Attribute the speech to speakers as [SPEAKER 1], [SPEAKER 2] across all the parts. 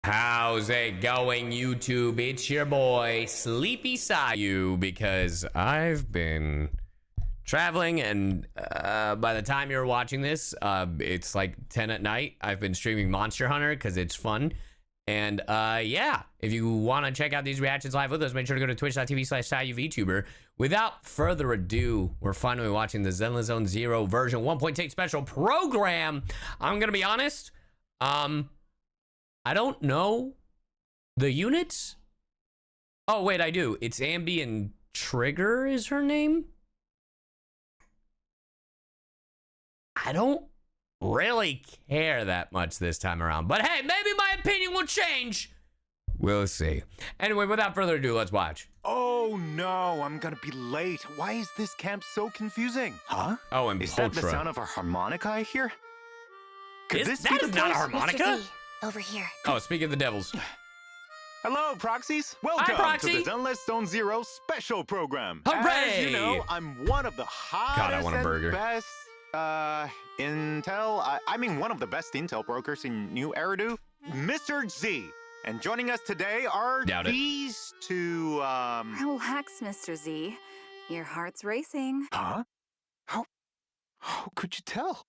[SPEAKER 1] How's it going, YouTube? It's your boy, Sleepy CyYu, because I've been traveling, and by the time you're watching this, it's like 10 at night. I've been streaming Monster Hunter because it's fun. And yeah, if you want to check out these reactions live with us, make sure to go to twitch.tv/CyYuVtuber. Without further ado, we're finally watching the ZZZ 0 version 1.6 special program. I'm going to be honest. I don't know the units. Oh, wait, I do. It's Ambi and Trigger is her name. I don't really care that much this time around, but hey, maybe my opinion will change. We'll see. Anyway, without further ado, let's watch.
[SPEAKER 2] Oh no, I'm gonna be late. Why is this camp so confusing? Huh?
[SPEAKER 1] Oh, and
[SPEAKER 2] is
[SPEAKER 1] Poltra.
[SPEAKER 2] That the sound of a harmonica I hear? Could this
[SPEAKER 1] that
[SPEAKER 2] be
[SPEAKER 1] is
[SPEAKER 2] the
[SPEAKER 1] not a
[SPEAKER 2] place?
[SPEAKER 1] harmonica?
[SPEAKER 3] Mr. Z, over here.
[SPEAKER 1] Oh, speak of the devils.
[SPEAKER 2] Hello, Proxies. Welcome
[SPEAKER 1] Proxy.
[SPEAKER 2] to the ZZZ Zone 0 special program.
[SPEAKER 1] Hooray!
[SPEAKER 2] As you know, I'm one of the hottest
[SPEAKER 1] want a burger.
[SPEAKER 2] and best intel. I mean, one of the best intel brokers in New Eridu, Mr. Z. And joining us today are these two.
[SPEAKER 3] Relax, Mr. Z. Your heart's racing.
[SPEAKER 2] Huh? How could you tell?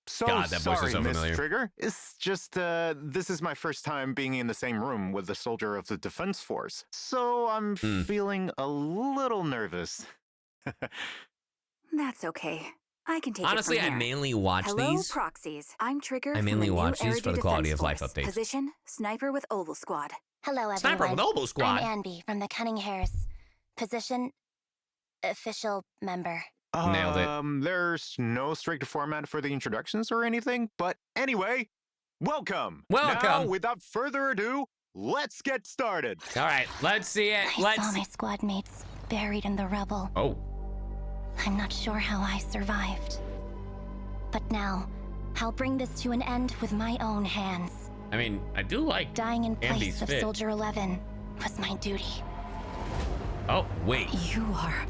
[SPEAKER 2] So
[SPEAKER 1] God, that voice is
[SPEAKER 2] sorry,
[SPEAKER 1] so
[SPEAKER 2] Miss
[SPEAKER 1] familiar.
[SPEAKER 2] Trigger. It's just, this is my first time being in the same room with a soldier of the Defense Force. So I'm feeling a little nervous.
[SPEAKER 3] That's okay. I can take
[SPEAKER 1] Honestly,
[SPEAKER 3] it from
[SPEAKER 1] I
[SPEAKER 3] here.
[SPEAKER 1] mainly watch
[SPEAKER 3] Hello,
[SPEAKER 1] these.
[SPEAKER 3] Proxies. I'm Trigger.
[SPEAKER 1] I mainly
[SPEAKER 3] from the
[SPEAKER 1] watch
[SPEAKER 3] new
[SPEAKER 1] these for
[SPEAKER 3] Eridu
[SPEAKER 1] the quality
[SPEAKER 3] Defense
[SPEAKER 1] of life
[SPEAKER 3] Force.
[SPEAKER 1] updates.
[SPEAKER 3] Position: Sniper with Oval Squad.
[SPEAKER 4] Hello, everyone.
[SPEAKER 1] Sniper with Oboe Squad.
[SPEAKER 4] I'm Anby from the Cunning Hairs. Position: official member.
[SPEAKER 1] Nailed it.
[SPEAKER 2] There's no strict format for the introductions or anything, but anyway, welcome.
[SPEAKER 1] Welcome.
[SPEAKER 2] Now, without further ado, let's get started.
[SPEAKER 1] All right, let's see it.
[SPEAKER 4] I saw my squad mates buried in the rubble.
[SPEAKER 1] Oh.
[SPEAKER 4] I'm not sure how I survived. But now, I'll bring this to an end with my own hands.
[SPEAKER 1] I mean, I do like
[SPEAKER 4] Dying in place
[SPEAKER 1] Andy's
[SPEAKER 4] of
[SPEAKER 1] fit.
[SPEAKER 4] Soldier 11 was my duty.
[SPEAKER 1] Oh, wait.
[SPEAKER 3] You are.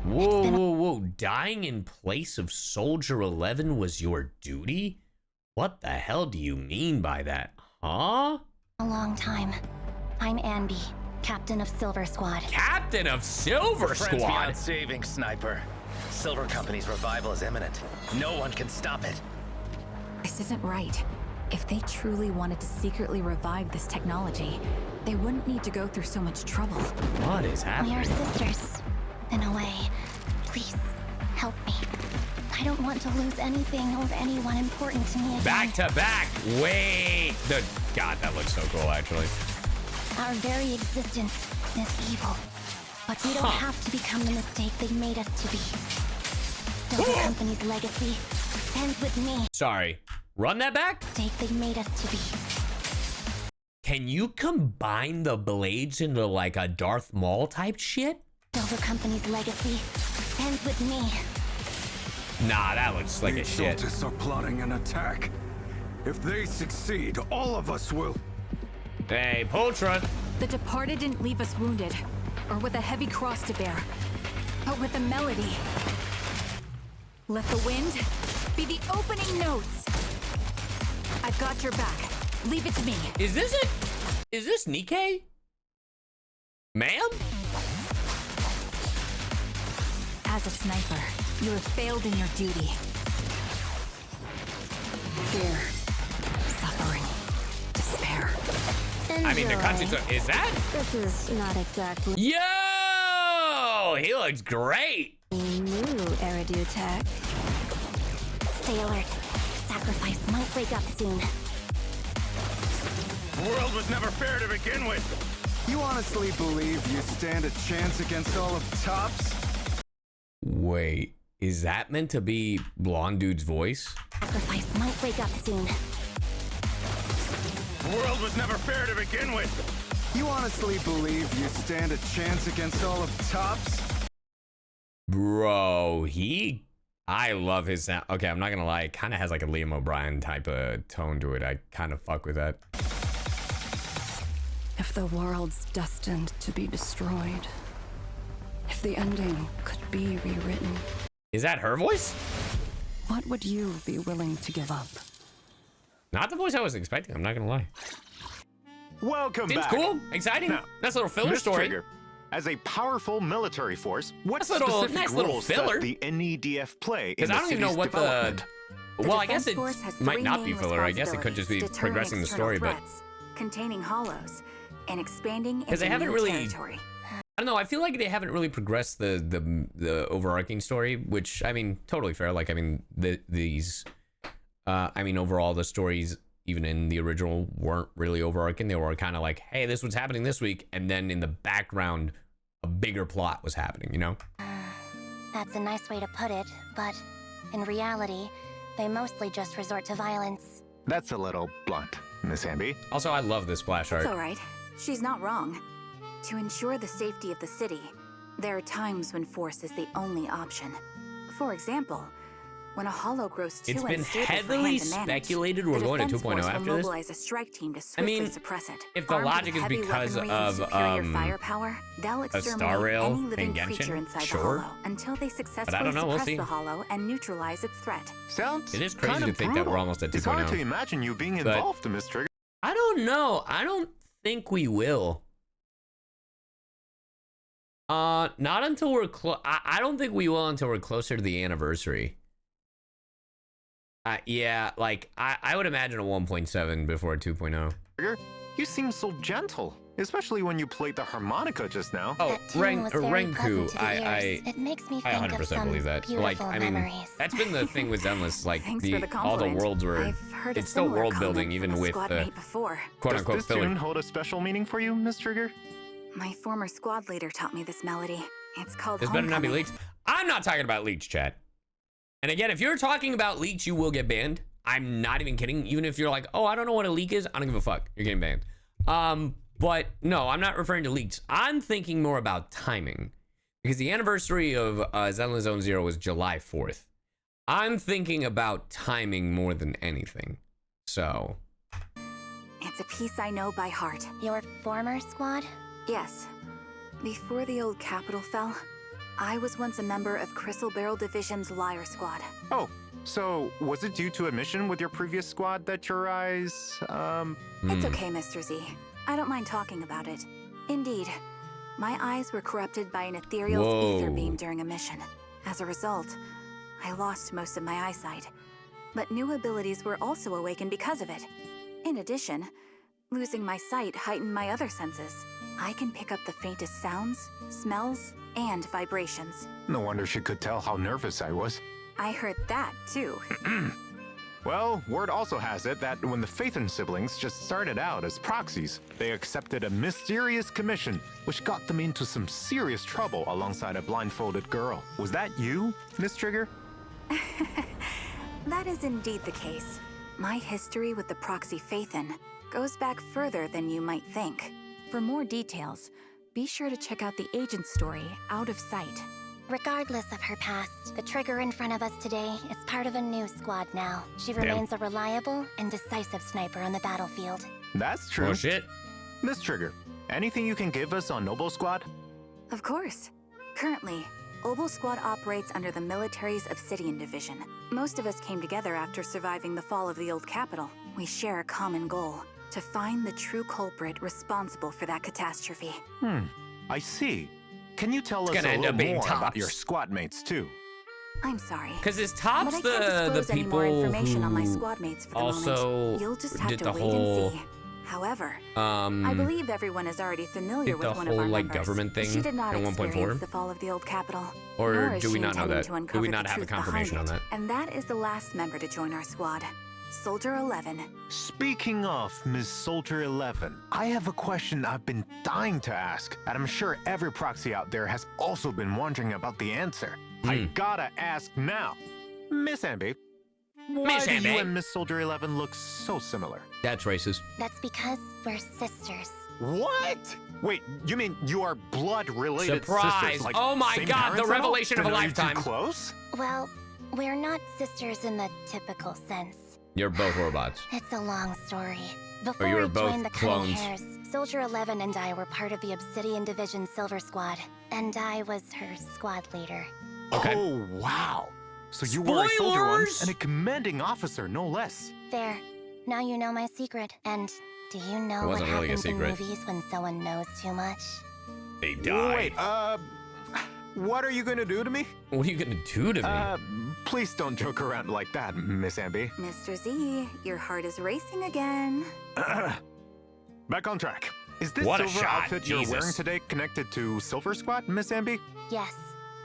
[SPEAKER 1] Whoa. Dying in place of Soldier 11 was your duty? What the hell do you mean by that? Huh?
[SPEAKER 4] A long time. I'm Anby, Captain of Silver Squad.
[SPEAKER 1] Captain of Silver
[SPEAKER 5] Friends
[SPEAKER 1] Squad?
[SPEAKER 5] beyond saving, Sniper. Silver Company's revival is imminent. No one can stop it.
[SPEAKER 3] This isn't right. If they truly wanted to secretly revive this technology, they wouldn't need to go through so much trouble.
[SPEAKER 1] What is
[SPEAKER 4] We
[SPEAKER 1] happening?
[SPEAKER 4] are sisters, in a way. Please, help me. I don't want to lose anything or anyone important to me again.
[SPEAKER 1] Back to back. Wait. God, that looks so cool, actually.
[SPEAKER 4] Our very existence is evil. But we don't have to become the mistake they made us to be. Silver Company's legacy ends with me.
[SPEAKER 1] Sorry. Run that back?
[SPEAKER 4] Mistake they made us to be.
[SPEAKER 1] Can you combine the blades into like a Darth Maul type shit?
[SPEAKER 4] Silver Company's legacy ends with me.
[SPEAKER 1] Nah, that looks like a shit.
[SPEAKER 6] The Exaltus are plotting an attack. If they succeed, all of us will.
[SPEAKER 1] Hey, Poltra.
[SPEAKER 3] The departed didn't leave us wounded, or with a heavy cross to bear, but with a melody. Let the wind be the opening notes. I've got your back. Leave it to me.
[SPEAKER 1] Is this it? Is this Nikkei? Ma'am?
[SPEAKER 3] As a sniper, you have failed in your duty. Fear, suffering, despair.
[SPEAKER 1] I mean, the cutscenes are, is that?
[SPEAKER 4] This is not exactly
[SPEAKER 1] Yo! He looks great.
[SPEAKER 4] new Eridu tech. Stay alert. Sacrifice might wake up soon.
[SPEAKER 5] The world was never fair to begin with.
[SPEAKER 6] You honestly believe you stand a chance against all of Tops?
[SPEAKER 1] Wait, is that meant to be Blonde Dude's voice?
[SPEAKER 4] Sacrifice might wake up soon.
[SPEAKER 5] The world was never fair to begin with.
[SPEAKER 6] You honestly believe you stand a chance against all of Tops?
[SPEAKER 1] Bro, I love his sound. Okay, I'm not gonna lie, it kind of has like a Liam O'Brien type of tone to it. I kind of fuck with that.
[SPEAKER 7] If the world's destined to be destroyed, if the ending could be rewritten,
[SPEAKER 1] Is that her voice?
[SPEAKER 7] what would you be willing to give up?
[SPEAKER 1] Not the voice I was expecting, I'm not gonna lie.
[SPEAKER 2] Welcome
[SPEAKER 1] Seems
[SPEAKER 2] back.
[SPEAKER 1] cool, exciting.
[SPEAKER 2] Now,
[SPEAKER 1] Nice little filler
[SPEAKER 2] Miss
[SPEAKER 1] story.
[SPEAKER 2] Trigger, as a powerful military force, what
[SPEAKER 1] Nice little-
[SPEAKER 2] specific
[SPEAKER 1] nice little
[SPEAKER 2] roles
[SPEAKER 1] filler.
[SPEAKER 2] does the NEDF play in
[SPEAKER 1] Because
[SPEAKER 2] the
[SPEAKER 1] I don't even know
[SPEAKER 2] city's
[SPEAKER 1] what
[SPEAKER 2] development?
[SPEAKER 1] Well, I guess
[SPEAKER 3] Defense
[SPEAKER 1] it
[SPEAKER 3] Force has
[SPEAKER 1] might
[SPEAKER 3] three
[SPEAKER 1] not be
[SPEAKER 3] main
[SPEAKER 1] filler. I guess it could just be
[SPEAKER 3] responsibilities:
[SPEAKER 1] progressing the
[SPEAKER 3] deterring
[SPEAKER 1] story, but
[SPEAKER 3] external threats, containing hollows, and expanding
[SPEAKER 1] because they
[SPEAKER 3] into
[SPEAKER 1] haven't
[SPEAKER 3] new
[SPEAKER 1] really.
[SPEAKER 3] territory.
[SPEAKER 1] I don't know. I feel like they haven't really progressed the overarching story, which I mean, totally fair. Like I mean, overall the stories even in the original weren't really overarching. They were kind of like, hey, this was happening this week, and then in the background, a bigger plot was happening. You know?
[SPEAKER 4] That's a nice way to put it, but in reality, they mostly just resort to violence.
[SPEAKER 2] That's a little blunt, Miss Amby.
[SPEAKER 1] Also, I love this splash art.
[SPEAKER 3] It's all right. She's not wrong. To ensure the safety of the city, there are times when force is the only option. For example, when a hollow grows too
[SPEAKER 1] It's been
[SPEAKER 3] unstable for
[SPEAKER 1] heavily
[SPEAKER 3] hand to manage,
[SPEAKER 1] speculated we're
[SPEAKER 3] the
[SPEAKER 1] going to
[SPEAKER 3] Defense
[SPEAKER 1] 2.0
[SPEAKER 3] Force will
[SPEAKER 1] after this.
[SPEAKER 3] mobilize a strike team to swiftly
[SPEAKER 1] mean,
[SPEAKER 3] suppress it.
[SPEAKER 1] if the
[SPEAKER 3] Armed with
[SPEAKER 1] logic is
[SPEAKER 3] heavy
[SPEAKER 1] because
[SPEAKER 3] weaponry and
[SPEAKER 1] of,
[SPEAKER 3] superior firepower, they'll
[SPEAKER 1] Star
[SPEAKER 3] exterminate
[SPEAKER 1] Rail
[SPEAKER 3] any
[SPEAKER 1] in
[SPEAKER 3] living
[SPEAKER 1] Genshin?
[SPEAKER 3] creature inside
[SPEAKER 1] Sure.
[SPEAKER 3] the hollow until they successfully
[SPEAKER 1] don't know, we'll
[SPEAKER 3] suppress
[SPEAKER 1] see.
[SPEAKER 3] the hollow and neutralize its threat.
[SPEAKER 2] Sounds
[SPEAKER 1] It is crazy
[SPEAKER 2] kinda
[SPEAKER 1] to think that
[SPEAKER 2] brutal.
[SPEAKER 1] we're almost at
[SPEAKER 2] It's hard to
[SPEAKER 1] 2.0.
[SPEAKER 2] imagine you being
[SPEAKER 1] But-
[SPEAKER 2] involved, Miss Trigger.
[SPEAKER 1] I don't know. I don't think we will. Not until we're I don't think we will until we're closer to the anniversary. Yeah, like I would imagine a 1.7 before a 2.0.
[SPEAKER 2] Trigger, you seem so gentle, especially when you played the harmonica just now.
[SPEAKER 1] Oh,
[SPEAKER 4] That tune was very pleasant
[SPEAKER 1] Renku,
[SPEAKER 4] to the ears. It makes me
[SPEAKER 1] I
[SPEAKER 4] think of
[SPEAKER 1] 100%
[SPEAKER 4] some
[SPEAKER 1] believe that.
[SPEAKER 4] beautiful
[SPEAKER 1] Like, I mean,
[SPEAKER 4] memories.
[SPEAKER 1] that's been the thing with Zenless. Like,
[SPEAKER 3] Thanks for the
[SPEAKER 1] all the
[SPEAKER 3] compliment.
[SPEAKER 1] worlds were,
[SPEAKER 3] I've heard a
[SPEAKER 1] it's still
[SPEAKER 3] similar
[SPEAKER 1] world building,
[SPEAKER 3] comment
[SPEAKER 1] even
[SPEAKER 3] from a
[SPEAKER 1] with
[SPEAKER 3] squad
[SPEAKER 1] the
[SPEAKER 3] mate before.
[SPEAKER 1] quote
[SPEAKER 2] Does
[SPEAKER 1] unquote
[SPEAKER 2] this
[SPEAKER 1] filler.
[SPEAKER 2] tune hold a special meaning for you, Miss Trigger?
[SPEAKER 3] My former squad leader taught me this melody. It's called
[SPEAKER 1] This better not be
[SPEAKER 3] Homecoming.
[SPEAKER 1] leaked. I'm not talking about leaks, chat. And again, if you're talking about leaks, you will get banned. I'm not even kidding. Even if you're like, oh, I don't know what a leak is, I don't give a fuck. You're getting banned. But no, I'm not referring to leaks. I'm thinking more about timing. Because the anniversary of Zenless Zone Zero was July 4th. I'm thinking about timing more than anything. So,
[SPEAKER 3] It's a piece I know by heart.
[SPEAKER 4] Your former squad?
[SPEAKER 3] Yes. Before the old capital fell, I was once a member of Crystal Barrel Division's Liar Squad.
[SPEAKER 2] Oh, so was it due to a mission with your previous squad that your eyes,
[SPEAKER 3] It's okay, Mr. Z. I don't mind talking about it. Indeed, my eyes were corrupted by an ethereal ether
[SPEAKER 1] Whoa.
[SPEAKER 3] beam during a mission. As a result, I lost most of my eyesight. But new abilities were also awakened because of it. In addition, losing my sight heightened my other senses. I can pick up the faintest sounds, smells, and vibrations.
[SPEAKER 2] No wonder she could tell how nervous I was.
[SPEAKER 3] I heard that, too.
[SPEAKER 2] Well, word also has it that when the Phaethon siblings just started out as proxies, they accepted a mysterious commission, which got them into some serious trouble alongside a blindfolded girl. Was that you, Miss Trigger?
[SPEAKER 3] That is indeed the case. My history with the proxy Phaethon goes back further than you might think. For more details, be sure to check out the agent story, Out of Sight.
[SPEAKER 4] Regardless of her past, the Trigger in front of us today is part of a new squad now. She remains a reliable and decisive sniper on the battlefield.
[SPEAKER 2] That's true.
[SPEAKER 1] oh shit.
[SPEAKER 2] Miss Trigger, anything you can give us on Noble Squad?
[SPEAKER 3] Of course. Currently, Obel Squad operates under the military's Obsidian Division. Most of us came together after surviving the fall of the old capital. We share a common goal: to find the true culprit responsible for that catastrophe.
[SPEAKER 2] I see. Can you tell us
[SPEAKER 1] gonna
[SPEAKER 2] a
[SPEAKER 1] end
[SPEAKER 2] little
[SPEAKER 1] up being
[SPEAKER 2] more about
[SPEAKER 1] Tops.
[SPEAKER 2] your squad mates too?
[SPEAKER 3] I'm sorry.
[SPEAKER 1] Because is
[SPEAKER 3] But
[SPEAKER 1] Tops
[SPEAKER 3] I can't
[SPEAKER 1] the
[SPEAKER 3] disclose any
[SPEAKER 1] people
[SPEAKER 3] more information on my
[SPEAKER 1] who
[SPEAKER 3] squad mates for the
[SPEAKER 1] also
[SPEAKER 3] moment. You'll just have
[SPEAKER 1] did
[SPEAKER 3] to
[SPEAKER 1] the
[SPEAKER 3] wait
[SPEAKER 1] whole
[SPEAKER 3] and see. However, I believe everyone is already familiar
[SPEAKER 1] did the
[SPEAKER 3] with one of
[SPEAKER 1] whole,
[SPEAKER 3] our
[SPEAKER 1] like,
[SPEAKER 3] members.
[SPEAKER 1] government thing
[SPEAKER 3] She did not
[SPEAKER 1] in 1.4?
[SPEAKER 3] experience the fall of the old capital.
[SPEAKER 1] Or
[SPEAKER 3] nor is
[SPEAKER 1] do we
[SPEAKER 3] she
[SPEAKER 1] not know
[SPEAKER 3] intending
[SPEAKER 1] that?
[SPEAKER 3] to
[SPEAKER 1] Do we
[SPEAKER 3] uncover
[SPEAKER 1] not
[SPEAKER 3] the
[SPEAKER 1] have a
[SPEAKER 3] truth behind
[SPEAKER 1] confirmation on
[SPEAKER 3] it.
[SPEAKER 1] that?
[SPEAKER 3] And that is the last member to join our squad, Soldier 11.
[SPEAKER 2] Speaking of Miss Soldier 11, I have a question I've been dying to ask, and I'm sure every proxy out there has also been wondering about the answer. I gotta ask now. Miss Amby, why
[SPEAKER 1] Miss
[SPEAKER 2] do you
[SPEAKER 1] Amby.
[SPEAKER 2] and Miss Soldier 11 look so similar?
[SPEAKER 1] That's racist.
[SPEAKER 4] That's because we're sisters.
[SPEAKER 2] What? Wait, you mean you are blood-related
[SPEAKER 1] Surprise!
[SPEAKER 2] sisters? Like
[SPEAKER 1] Oh my
[SPEAKER 2] same
[SPEAKER 1] God,
[SPEAKER 2] parents
[SPEAKER 1] the
[SPEAKER 2] and all?
[SPEAKER 1] revelation of
[SPEAKER 2] Then
[SPEAKER 1] a
[SPEAKER 2] are you
[SPEAKER 1] lifetime.
[SPEAKER 2] Too close?
[SPEAKER 4] Well, we're not sisters in the typical sense.
[SPEAKER 1] You're both robots.
[SPEAKER 4] It's a long story. Before
[SPEAKER 1] you were
[SPEAKER 4] I
[SPEAKER 1] both
[SPEAKER 4] joined the
[SPEAKER 1] clones.
[SPEAKER 4] Cutting Hairs, Soldier 11 and I were part of the Obsidian Division Silver Squad, and I was her squad leader.
[SPEAKER 1] Okay.
[SPEAKER 2] Oh, wow. So you were a soldier
[SPEAKER 1] Spoilers!
[SPEAKER 2] once and a commanding officer, no less.
[SPEAKER 4] There. Now you know my secret. And do you know what
[SPEAKER 1] wasn't really a
[SPEAKER 4] happens in
[SPEAKER 1] secret.
[SPEAKER 4] movies when someone knows too much?
[SPEAKER 1] They die.
[SPEAKER 2] Wait, what are you gonna do to me?
[SPEAKER 1] What are you gonna do to me?
[SPEAKER 2] Please don't joke around like that, Miss Ambi.
[SPEAKER 3] Mr. Z, your heart is racing again.
[SPEAKER 2] Back on track. Is this
[SPEAKER 1] What a
[SPEAKER 2] silver
[SPEAKER 1] shot,
[SPEAKER 2] outfit
[SPEAKER 1] Jesus.
[SPEAKER 2] you're wearing today connected to Silver Squad, Miss Ambi?
[SPEAKER 4] Yes.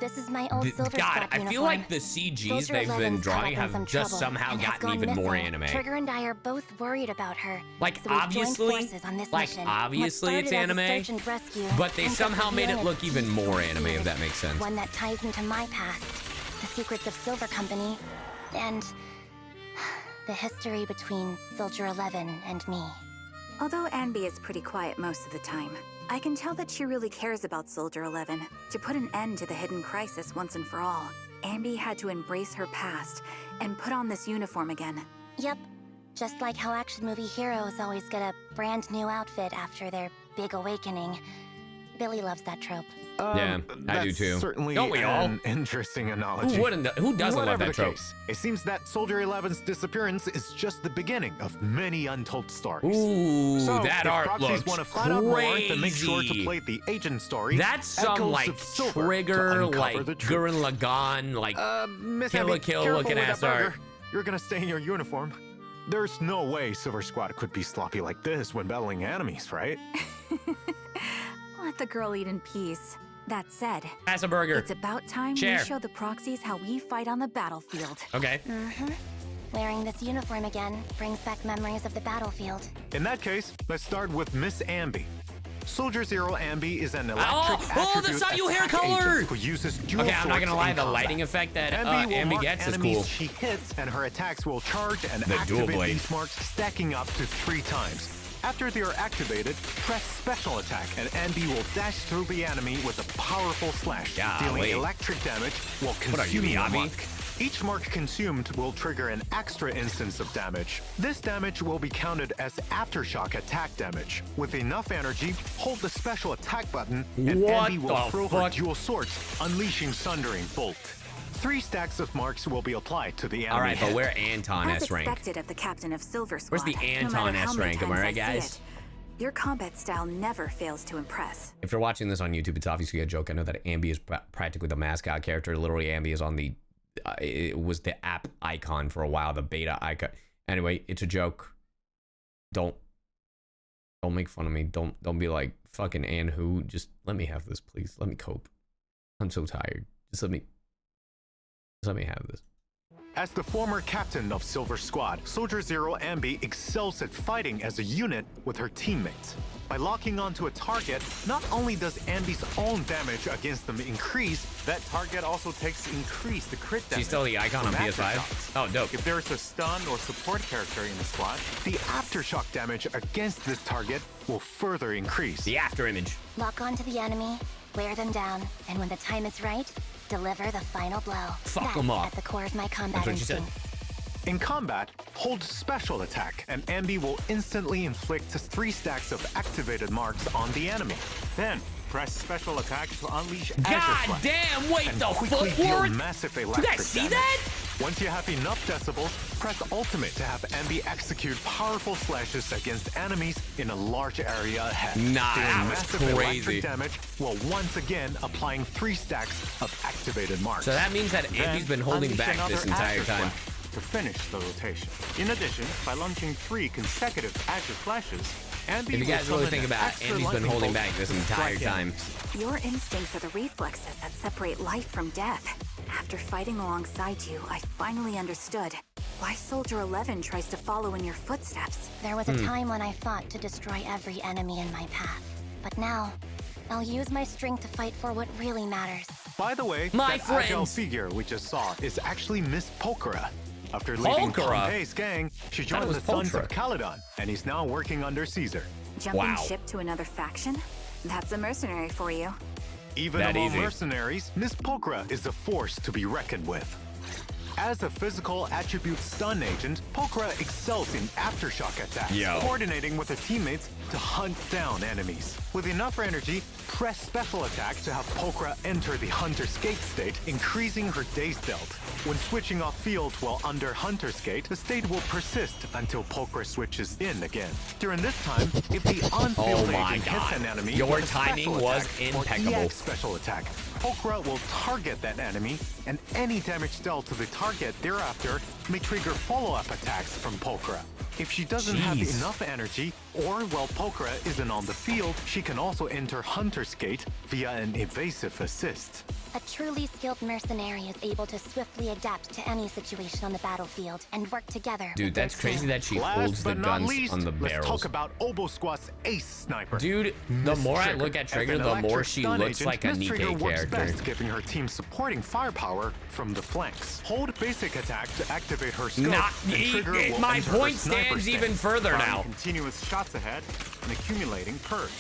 [SPEAKER 4] This is my old Silver
[SPEAKER 1] God,
[SPEAKER 4] Squad
[SPEAKER 1] I
[SPEAKER 4] uniform.
[SPEAKER 1] feel like the CGs
[SPEAKER 4] Soldier
[SPEAKER 1] they've been
[SPEAKER 4] 11's caught
[SPEAKER 1] drawing
[SPEAKER 4] up in some
[SPEAKER 1] have just
[SPEAKER 4] trouble
[SPEAKER 1] somehow
[SPEAKER 4] and has
[SPEAKER 1] gotten
[SPEAKER 4] gone
[SPEAKER 1] even more
[SPEAKER 4] missing.
[SPEAKER 1] anime.
[SPEAKER 4] Trigger and I are both worried about her.
[SPEAKER 1] Like,
[SPEAKER 4] so we've joined
[SPEAKER 1] obviously,
[SPEAKER 4] forces on this
[SPEAKER 1] like,
[SPEAKER 4] mission.
[SPEAKER 1] obviously
[SPEAKER 4] What
[SPEAKER 1] it's
[SPEAKER 4] started as a
[SPEAKER 1] anime,
[SPEAKER 4] search and rescue
[SPEAKER 1] but they
[SPEAKER 4] ends up
[SPEAKER 1] somehow made
[SPEAKER 4] revealing
[SPEAKER 1] it
[SPEAKER 4] a
[SPEAKER 1] look even
[SPEAKER 4] deep
[SPEAKER 1] more anime, if
[SPEAKER 4] secret,
[SPEAKER 1] that makes sense.
[SPEAKER 4] One that ties into my past, the secrets of Silver Company, and the history between Soldier 11 and me.
[SPEAKER 3] Although Anby is pretty quiet most of the time, I can tell that she really cares about Soldier 11. To put an end to the hidden crisis once and for all, Anby had to embrace her past and put on this uniform again.
[SPEAKER 4] Yep. Just like how action movie heroes always get a brand new outfit after their big awakening. Billy loves that trope.
[SPEAKER 1] Yeah, I do
[SPEAKER 2] That's
[SPEAKER 1] too.
[SPEAKER 2] Certainly
[SPEAKER 1] Don't we all?
[SPEAKER 2] an interesting analogy.
[SPEAKER 1] Who wouldn't? Who doesn't love
[SPEAKER 2] Whatever
[SPEAKER 1] that
[SPEAKER 2] the
[SPEAKER 1] trope?
[SPEAKER 2] case, it seems that Soldier 11's disappearance is just the beginning of many untold stories.
[SPEAKER 1] Ooh,
[SPEAKER 2] So,
[SPEAKER 1] that
[SPEAKER 2] if
[SPEAKER 1] art
[SPEAKER 2] proxies
[SPEAKER 1] looks
[SPEAKER 2] want to find out more,
[SPEAKER 1] crazy.
[SPEAKER 2] then make sure to play the agent story.
[SPEAKER 1] That's some
[SPEAKER 2] Echoes
[SPEAKER 1] like
[SPEAKER 2] of Silver, to
[SPEAKER 1] Trigger,
[SPEAKER 2] uncover
[SPEAKER 1] like
[SPEAKER 2] the truth.
[SPEAKER 1] Gurren Lagann, like
[SPEAKER 2] Miss
[SPEAKER 1] Kill la
[SPEAKER 2] Abby,
[SPEAKER 1] Kill
[SPEAKER 2] careful
[SPEAKER 1] looking
[SPEAKER 2] with
[SPEAKER 1] ass
[SPEAKER 2] that
[SPEAKER 1] art.
[SPEAKER 2] burger. You're gonna stay in your uniform. There's no way Silver Squad could be sloppy like this when battling enemies, right?
[SPEAKER 3] Let the girl eat in peace. That said,
[SPEAKER 1] Pass a burger.
[SPEAKER 3] it's about time
[SPEAKER 1] Chair.
[SPEAKER 3] we show the proxies how we fight on the battlefield.
[SPEAKER 1] Okay.
[SPEAKER 4] Wearing this uniform again brings back memories of the battlefield.
[SPEAKER 2] In that case, let's start with Miss Ambi. Soldier Zero Ambi is an electric
[SPEAKER 1] oh, the
[SPEAKER 2] attribute
[SPEAKER 1] CyYu hair
[SPEAKER 2] attack
[SPEAKER 1] color!
[SPEAKER 2] agent who uses dual
[SPEAKER 1] Okay, I'm not
[SPEAKER 2] swords
[SPEAKER 1] gonna lie,
[SPEAKER 2] in
[SPEAKER 1] the
[SPEAKER 2] combat.
[SPEAKER 1] lighting effect that
[SPEAKER 2] Ambi will
[SPEAKER 1] Ambi
[SPEAKER 2] mark
[SPEAKER 1] gets is
[SPEAKER 2] enemies
[SPEAKER 1] cool.
[SPEAKER 2] she hits, and her attacks will charge and
[SPEAKER 1] The dual
[SPEAKER 2] activate
[SPEAKER 1] blade.
[SPEAKER 2] these marks, stacking up to 3 times. After they are activated, press special attack, and Ambi will dash through the enemy with a powerful slash,
[SPEAKER 1] Golly.
[SPEAKER 2] dealing electric damage while
[SPEAKER 1] What are you,
[SPEAKER 2] consuming a
[SPEAKER 1] Miyabi?
[SPEAKER 2] mark. Each mark consumed will trigger an extra instance of damage. This damage will be counted as aftershock attack damage. With enough energy, hold the special attack button, and
[SPEAKER 1] What
[SPEAKER 2] Ambi will
[SPEAKER 1] the
[SPEAKER 2] throw her
[SPEAKER 1] fuck?
[SPEAKER 2] dual swords, unleashing Sundering Bolt. 3 stacks of marks will be applied to the enemy
[SPEAKER 1] All right, but
[SPEAKER 2] head.
[SPEAKER 1] we're Anton
[SPEAKER 3] As
[SPEAKER 1] S rank.
[SPEAKER 3] expected of the captain of Silver Squad.
[SPEAKER 1] Where's the
[SPEAKER 3] no
[SPEAKER 1] Anton
[SPEAKER 3] matter how
[SPEAKER 1] S
[SPEAKER 3] many
[SPEAKER 1] rank, am I
[SPEAKER 3] times
[SPEAKER 1] right,
[SPEAKER 3] see
[SPEAKER 1] guys?
[SPEAKER 3] it, your combat style never fails to impress.
[SPEAKER 1] If you're watching this on YouTube, it's obviously a joke. I know that Ambi is practically the mascot character. Literally, Ambi is on the, it was the app icon for a while, the beta icon. Anyway, it's a joke. Don't make fun of me. Don't be like, fucking Anne who. Just let me have this, please. Let me cope. I'm so tired. Just let me have this.
[SPEAKER 2] As the former captain of Silver Squad, Soldier Zero Ambi excels at fighting as a unit with her teammates. By locking onto a target, not only does Ambi's own damage against them increase, that target also takes increased crit damage.
[SPEAKER 1] She's still the icon on
[SPEAKER 2] from
[SPEAKER 1] PS5?
[SPEAKER 2] aftershocks.
[SPEAKER 1] Oh, dope.
[SPEAKER 2] If there's a stun or support character in the squad, the aftershock damage against this target will further increase.
[SPEAKER 1] The after image.
[SPEAKER 4] Lock onto the enemy, wear them down, and when the time is right, deliver the final blow.
[SPEAKER 1] Fuck
[SPEAKER 4] That's
[SPEAKER 1] 'em up.
[SPEAKER 4] at the core of my combat
[SPEAKER 1] That's what she said.
[SPEAKER 4] instincts.
[SPEAKER 2] In combat, hold special attack, and Ambi will instantly inflict 3 stacks of activated marks on the enemy. Then, press special attack to unleash Azure
[SPEAKER 1] God
[SPEAKER 2] Flash,
[SPEAKER 1] damn, wait,
[SPEAKER 2] and
[SPEAKER 1] the
[SPEAKER 2] quickly deal
[SPEAKER 1] footwork?
[SPEAKER 2] massive
[SPEAKER 1] You
[SPEAKER 2] electric
[SPEAKER 1] guys see
[SPEAKER 2] damage.
[SPEAKER 1] that?
[SPEAKER 2] Once you have enough decibels, press ultimate to have Ambi execute powerful slashes against enemies in a large area ahead.
[SPEAKER 1] Nah,
[SPEAKER 2] dealing
[SPEAKER 1] that was
[SPEAKER 2] massive
[SPEAKER 1] crazy.
[SPEAKER 2] electric damage while once again applying 3 stacks of activated marks.
[SPEAKER 1] So that means that
[SPEAKER 2] Then
[SPEAKER 1] Ambi's been holding
[SPEAKER 2] unleash
[SPEAKER 1] back this
[SPEAKER 2] another
[SPEAKER 1] entire
[SPEAKER 2] Azure
[SPEAKER 1] time.
[SPEAKER 2] Flash to finish the rotation. In addition, by launching 3 consecutive Azure Flashes, Ambi
[SPEAKER 1] If you
[SPEAKER 2] will
[SPEAKER 1] guys really
[SPEAKER 2] summon
[SPEAKER 1] think
[SPEAKER 2] an
[SPEAKER 1] about it,
[SPEAKER 2] extra
[SPEAKER 1] Ambi's been
[SPEAKER 2] lightning
[SPEAKER 1] holding
[SPEAKER 2] bolt
[SPEAKER 1] back this
[SPEAKER 2] to
[SPEAKER 1] entire
[SPEAKER 2] strike
[SPEAKER 1] time.
[SPEAKER 2] enemies.
[SPEAKER 3] Your instincts are the reflexes that separate life from death. After fighting alongside you, I finally understood why Soldier 11 tries to follow in your footsteps.
[SPEAKER 4] There was a time when I fought to destroy every enemy in my path. But now, I'll use my strength to fight for what really matters.
[SPEAKER 2] By the way,
[SPEAKER 1] My
[SPEAKER 2] that agile
[SPEAKER 1] friends.
[SPEAKER 2] figure we just saw is actually Miss Pokora. After leaving
[SPEAKER 1] Pokora?
[SPEAKER 2] Pompey's gang, she
[SPEAKER 1] Thought it
[SPEAKER 2] joined
[SPEAKER 1] was
[SPEAKER 2] the Sons
[SPEAKER 1] Potra.
[SPEAKER 2] of Caledon and is now working under Caesar.
[SPEAKER 3] Jumping
[SPEAKER 1] Wow.
[SPEAKER 3] ship to another faction? That's a mercenary for you.
[SPEAKER 2] Even
[SPEAKER 1] That
[SPEAKER 2] among
[SPEAKER 1] easy.
[SPEAKER 2] mercenaries, Miss Pokora is a force to be reckoned with. As a physical attribute stun agent, Pokra excels in aftershock attacks, coordinating with her teammates to hunt down enemies. With enough energy, press special attack to have Pokra enter the Hunter's Gate state, increasing her day's dealt. When switching off field while under Hunter's Gate, the state will persist until Pokra switches in again. During this time, if the on-field agent hits an enemy,
[SPEAKER 1] your
[SPEAKER 2] with a
[SPEAKER 1] timing
[SPEAKER 2] special
[SPEAKER 1] was
[SPEAKER 2] attack or
[SPEAKER 1] impeccable.
[SPEAKER 2] EX special attack, Pokra will target that enemy, and any damage dealt to the target thereafter may trigger follow-up attacks from Pokra. If she doesn't have enough energy, or while Pokra isn't on the field, she can also enter Hunter's Gate via an evasive assist.
[SPEAKER 4] A truly skilled mercenary is able to swiftly adapt to any situation on the battlefield and work together.
[SPEAKER 1] Dude, that's crazy that she holds the guns on the barrels.
[SPEAKER 2] Let's talk about Obo Squat's ace sniper.
[SPEAKER 1] Dude, the more I look at Trigger, the more she looks like a
[SPEAKER 2] Miss Trigger
[SPEAKER 1] Nikkei
[SPEAKER 2] works
[SPEAKER 1] character.
[SPEAKER 2] best giving her team supporting firepower from the flanks. Hold basic attack to activate her scope, and Trigger will
[SPEAKER 1] my
[SPEAKER 2] enter her
[SPEAKER 1] point
[SPEAKER 2] sniper
[SPEAKER 1] stands
[SPEAKER 2] stand,
[SPEAKER 1] even further
[SPEAKER 2] firing
[SPEAKER 1] now.
[SPEAKER 2] continuous shots ahead and accumulating purge.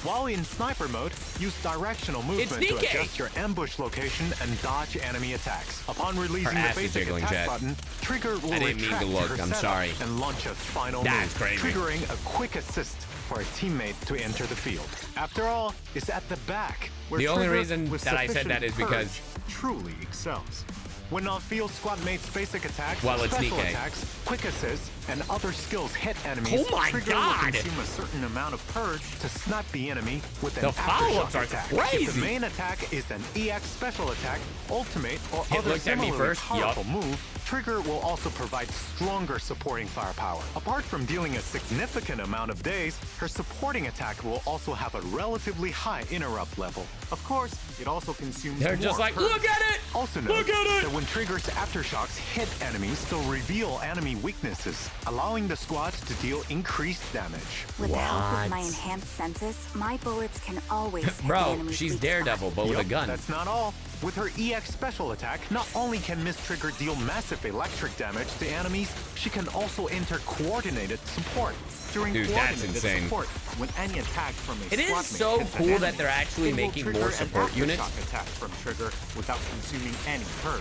[SPEAKER 2] While in sniper mode, use directional movement to adjust your ambush location and dodge enemy attacks. Upon releasing the basic attack button, Trigger will retract to her setup and launch a final move, triggering a quick assist for a teammate to enter the field. After all, it's at the back where
[SPEAKER 1] the only
[SPEAKER 2] Trigger,
[SPEAKER 1] reason
[SPEAKER 2] with
[SPEAKER 1] that I said that is because
[SPEAKER 2] purge, truly excels. When on-field squad mates basic attacks, special
[SPEAKER 1] Nikkei
[SPEAKER 2] attacks, quick assists, and other skills hit enemies, Trigger will consume a certain amount of purge to snipe the enemy with an aftershock attack. If the main attack is an EX special attack, ultimate, or other similarly powerful move, Trigger will also provide stronger supporting firepower. Apart from dealing a significant amount of days, her supporting attack will also have a relatively high interrupt level. Of course, it also consumes more
[SPEAKER 1] just like,
[SPEAKER 2] purge.
[SPEAKER 1] look at it!
[SPEAKER 2] Also note that when Trigger's aftershocks hit enemies, they'll reveal enemy weaknesses, allowing the squads to deal increased damage.
[SPEAKER 3] With the help of my enhanced senses, my bullets can always hit the
[SPEAKER 1] Bro,
[SPEAKER 3] enemy's
[SPEAKER 1] she's
[SPEAKER 3] weak
[SPEAKER 1] Daredevil, but with a gun.
[SPEAKER 2] That's not all. With her EX special attack, not only can Miss Trigger deal massive electric damage to enemies, she can also enter coordinated support. During coordinated support, when any attack from a
[SPEAKER 1] It is
[SPEAKER 2] squad
[SPEAKER 1] so
[SPEAKER 2] mate hits an
[SPEAKER 1] cool
[SPEAKER 2] enemy,
[SPEAKER 1] that they're actually
[SPEAKER 2] it will
[SPEAKER 1] making
[SPEAKER 2] trigger
[SPEAKER 1] more
[SPEAKER 2] an
[SPEAKER 1] support units.
[SPEAKER 2] aftershock attack from Trigger without consuming any purge.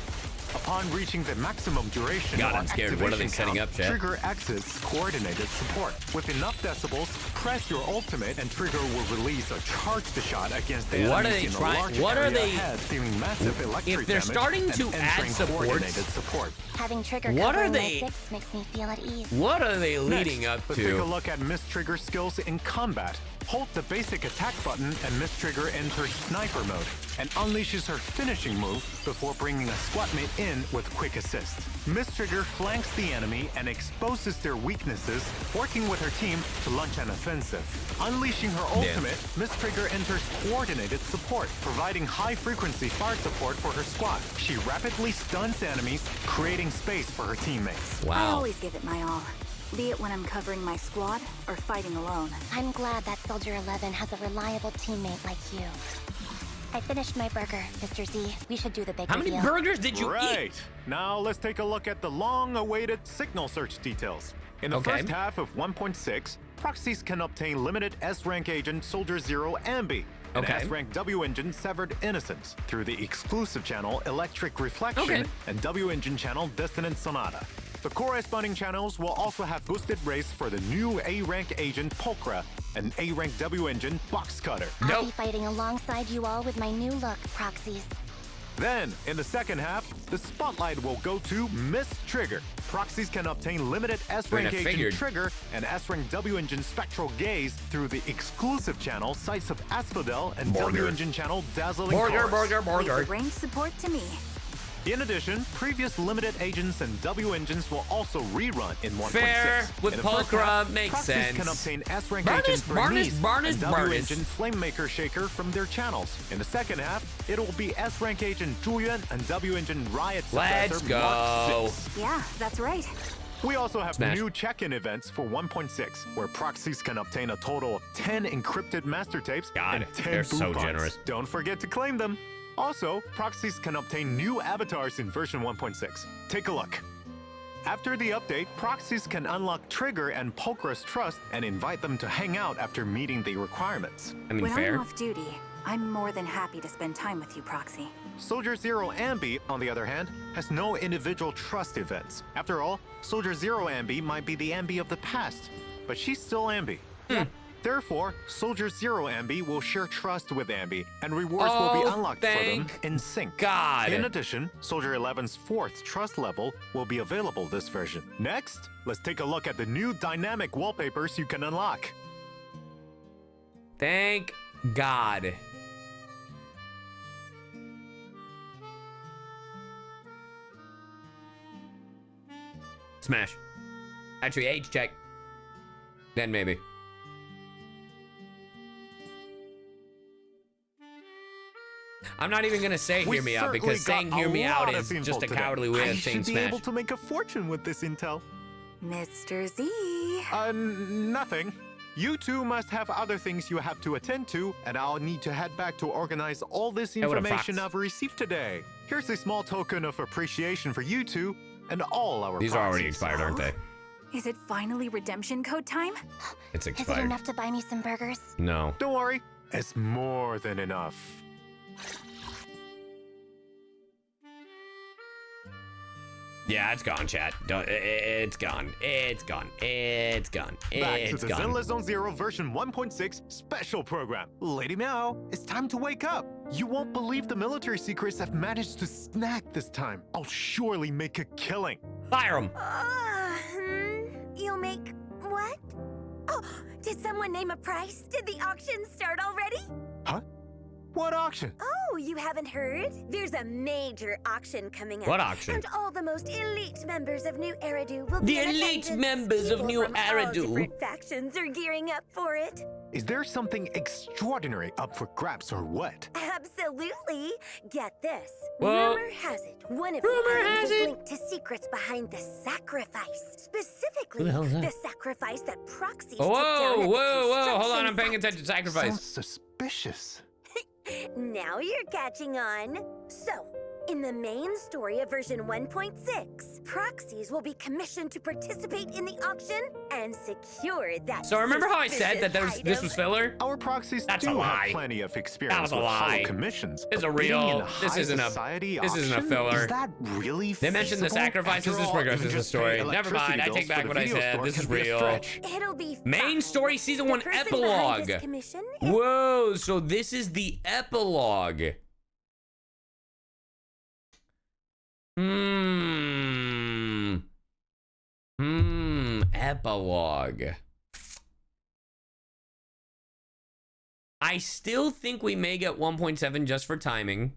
[SPEAKER 2] Upon reaching the maximum duration
[SPEAKER 1] God,
[SPEAKER 2] or
[SPEAKER 1] I'm scared. What are they
[SPEAKER 2] activation
[SPEAKER 1] setting
[SPEAKER 2] count,
[SPEAKER 1] up, chat?
[SPEAKER 2] Trigger exits coordinated support. With enough decibels, press your ultimate and Trigger will release a charged shot against the enemies in a large area ahead, dealing massive electric
[SPEAKER 1] if they're
[SPEAKER 2] damage
[SPEAKER 1] starting
[SPEAKER 2] and
[SPEAKER 1] to add
[SPEAKER 2] entering
[SPEAKER 1] supports,
[SPEAKER 2] coordinated support.
[SPEAKER 4] Having Trigger
[SPEAKER 1] What are
[SPEAKER 4] covering
[SPEAKER 1] they-
[SPEAKER 4] my six makes me feel at ease.
[SPEAKER 1] What are they leading up
[SPEAKER 2] Let's take a
[SPEAKER 1] to?
[SPEAKER 2] look at Miss Trigger skills in combat. Hold the basic attack button and Miss Trigger enters sniper mode and unleashes her finishing move before bringing a squad mate in with quick assist. Miss Trigger flanks the enemy and exposes their weaknesses, working with her team to launch an offensive. Unleashing her ultimate, Miss Trigger enters coordinated support, providing high-frequency fire support for her squad. She rapidly stuns enemies, creating space for her teammates.
[SPEAKER 3] I
[SPEAKER 1] Wow.
[SPEAKER 3] always give it my all, be it when I'm covering my squad or fighting alone.
[SPEAKER 4] I'm glad that Soldier 11 has a reliable teammate like you. I finished my burger, Mr. Z. We should do the big
[SPEAKER 1] How many
[SPEAKER 4] reveal.
[SPEAKER 1] burgers did you
[SPEAKER 2] Right.
[SPEAKER 1] eat?
[SPEAKER 2] Now let's take a look at the long-awaited signal search details. In the first half of 1.6, proxies can obtain limited S-rank agent Soldier Zero Ambi and S-rank W engine Severed Innocence through the exclusive channel Electric Reflection and W engine channel Dissonant Sonata. The corresponding channels will also have boosted race for the new A-rank agent Pokra and A-rank W engine Box Cutter.
[SPEAKER 4] I'll be fighting alongside you all with my new look, Proxies.
[SPEAKER 2] Then, in the second half, the spotlight will go to Miss Trigger. Proxies can obtain limited S-rank agent Trigger and S-rank W engine Spectral Gaze through the exclusive channel Sights of Asphodel and W engine channel Dazzling Chorus.
[SPEAKER 3] Leave the range support to me.
[SPEAKER 2] In addition, previous limited agents and W engines will also rerun in 1.6.
[SPEAKER 1] Fair. With
[SPEAKER 2] In the first
[SPEAKER 1] Pulchra,
[SPEAKER 2] half,
[SPEAKER 1] makes
[SPEAKER 2] Proxies
[SPEAKER 1] sense.
[SPEAKER 2] can obtain S-rank agent Bernice and W engine Flamemaker Shaker from their channels. In the second half, it will be S-rank agent Zhuyuan and W engine Riot
[SPEAKER 1] Let's
[SPEAKER 2] Successor
[SPEAKER 1] go.
[SPEAKER 2] Mark 6.
[SPEAKER 3] Yeah, that's right.
[SPEAKER 2] We also have
[SPEAKER 1] Smash.
[SPEAKER 2] new check-in events for 1.6, where proxies can obtain a total of 10 encrypted master tapes and 10
[SPEAKER 1] they're
[SPEAKER 2] boot
[SPEAKER 1] so
[SPEAKER 2] pods.
[SPEAKER 1] generous.
[SPEAKER 2] Don't forget to claim them. Also, proxies can obtain new avatars in version 1.6. Take a look. After the update, proxies can unlock Trigger and Pokra's trust and invite them to hang out after meeting the requirements.
[SPEAKER 1] I mean,
[SPEAKER 3] When
[SPEAKER 1] fair.
[SPEAKER 3] I'm off duty, I'm more than happy to spend time with you, Proxy.
[SPEAKER 2] Soldier Zero Ambi, on the other hand, has no individual trust events. After all, Soldier Zero Ambi might be the Ambi of the past, but she's still Ambi. Therefore, Soldier Zero Ambi will share trust with Ambi, and rewards will be unlocked for them in sync.
[SPEAKER 1] God.
[SPEAKER 2] In addition, Soldier 11's 4th trust level will be available this version. Next, let's take a look at the new dynamic wallpapers you can unlock.
[SPEAKER 1] Thank God. Smash. Actually, age check. Then maybe. I'm not even gonna say hear me out because saying hear me out is just a cowardly way of saying
[SPEAKER 2] I should be
[SPEAKER 1] smash.
[SPEAKER 2] able to make a fortune with this intel.
[SPEAKER 3] Mr. Z.
[SPEAKER 2] Nothing. You two must have other things you have to attend to, and I'll need to head back to organize all this
[SPEAKER 1] what a
[SPEAKER 2] information
[SPEAKER 1] fox.
[SPEAKER 2] I've received today. Here's a small token of appreciation for you two and all our
[SPEAKER 1] These are already
[SPEAKER 2] proxies.
[SPEAKER 1] expired, aren't they?
[SPEAKER 3] Is it finally redemption code time?
[SPEAKER 1] It's
[SPEAKER 4] Is it
[SPEAKER 1] expired.
[SPEAKER 4] enough to buy me some burgers?
[SPEAKER 1] No.
[SPEAKER 2] Don't worry, it's more than enough.
[SPEAKER 1] Yeah, it's gone, chat. It's gone. It's gone. It's gone.
[SPEAKER 2] Back to
[SPEAKER 1] It's
[SPEAKER 2] the
[SPEAKER 1] gone.
[SPEAKER 2] ZZZ Zone Zero version 1.6 special program. Lady Meow, it's time to wake up. You won't believe the military secrets I've managed to snag this time. I'll surely make a killing.
[SPEAKER 1] Fire him.
[SPEAKER 4] You'll make what? Oh, did someone name a price? Did the auction start already?
[SPEAKER 2] Huh? What auction?
[SPEAKER 4] Oh, you haven't heard? There's a major auction coming up.
[SPEAKER 1] What auction?
[SPEAKER 4] And all the most elite members of New Eridu will be
[SPEAKER 1] The
[SPEAKER 4] in
[SPEAKER 1] elite
[SPEAKER 4] attendance.
[SPEAKER 1] members of
[SPEAKER 4] People
[SPEAKER 1] New
[SPEAKER 4] from all
[SPEAKER 1] Eridu.
[SPEAKER 4] different factions are gearing up for it.
[SPEAKER 2] Is there something extraordinary up for grabs or what?
[SPEAKER 4] Absolutely. Get this.
[SPEAKER 1] Well,
[SPEAKER 4] Rumor has it one of
[SPEAKER 1] rumor
[SPEAKER 4] the items
[SPEAKER 1] has
[SPEAKER 4] is
[SPEAKER 1] it-
[SPEAKER 4] linked to secrets behind the sacrifice. Specifically,
[SPEAKER 1] Who the hell is that?
[SPEAKER 4] the sacrifice that proxies
[SPEAKER 1] Whoa,
[SPEAKER 4] took down at the
[SPEAKER 1] whoa. Hold on, I'm
[SPEAKER 4] construction
[SPEAKER 1] paying
[SPEAKER 4] site.
[SPEAKER 1] attention. Sacrifice.
[SPEAKER 2] Sounds suspicious.
[SPEAKER 4] Now you're catching on. So, in the main story of version 1.6, proxies will be commissioned to participate in the auction and secure that.
[SPEAKER 1] So remember how I said that this was filler?
[SPEAKER 2] Our proxies
[SPEAKER 1] That's
[SPEAKER 2] do
[SPEAKER 1] a lie.
[SPEAKER 2] have plenty of experience
[SPEAKER 1] That was a
[SPEAKER 2] with hollow
[SPEAKER 1] lie.
[SPEAKER 2] commissions.
[SPEAKER 1] It's a
[SPEAKER 2] but bidding
[SPEAKER 1] real-
[SPEAKER 2] in
[SPEAKER 1] this
[SPEAKER 2] high
[SPEAKER 1] isn't a-
[SPEAKER 2] society
[SPEAKER 1] this isn't a
[SPEAKER 2] auction?
[SPEAKER 1] filler.
[SPEAKER 2] Is that really
[SPEAKER 1] They mentioned the
[SPEAKER 2] feasible?
[SPEAKER 1] sacrifices
[SPEAKER 2] After
[SPEAKER 1] as
[SPEAKER 2] all,
[SPEAKER 1] progresses
[SPEAKER 2] even
[SPEAKER 1] in the
[SPEAKER 2] just
[SPEAKER 1] story.
[SPEAKER 2] paying
[SPEAKER 1] Never mind, I
[SPEAKER 2] electricity
[SPEAKER 1] take
[SPEAKER 2] bills
[SPEAKER 1] back
[SPEAKER 2] for
[SPEAKER 1] what
[SPEAKER 2] the
[SPEAKER 1] I
[SPEAKER 2] video
[SPEAKER 1] said.
[SPEAKER 2] store
[SPEAKER 1] This
[SPEAKER 2] can
[SPEAKER 1] is
[SPEAKER 2] be a
[SPEAKER 1] real.
[SPEAKER 2] stretch.
[SPEAKER 4] It'll be
[SPEAKER 1] Main
[SPEAKER 4] fine.
[SPEAKER 1] story season
[SPEAKER 4] The
[SPEAKER 1] 1
[SPEAKER 4] person behind
[SPEAKER 1] epilogue.
[SPEAKER 4] this commission
[SPEAKER 1] Whoa, so this is the epilogue. Epilogue. I still think we may get 1.7 just for timing.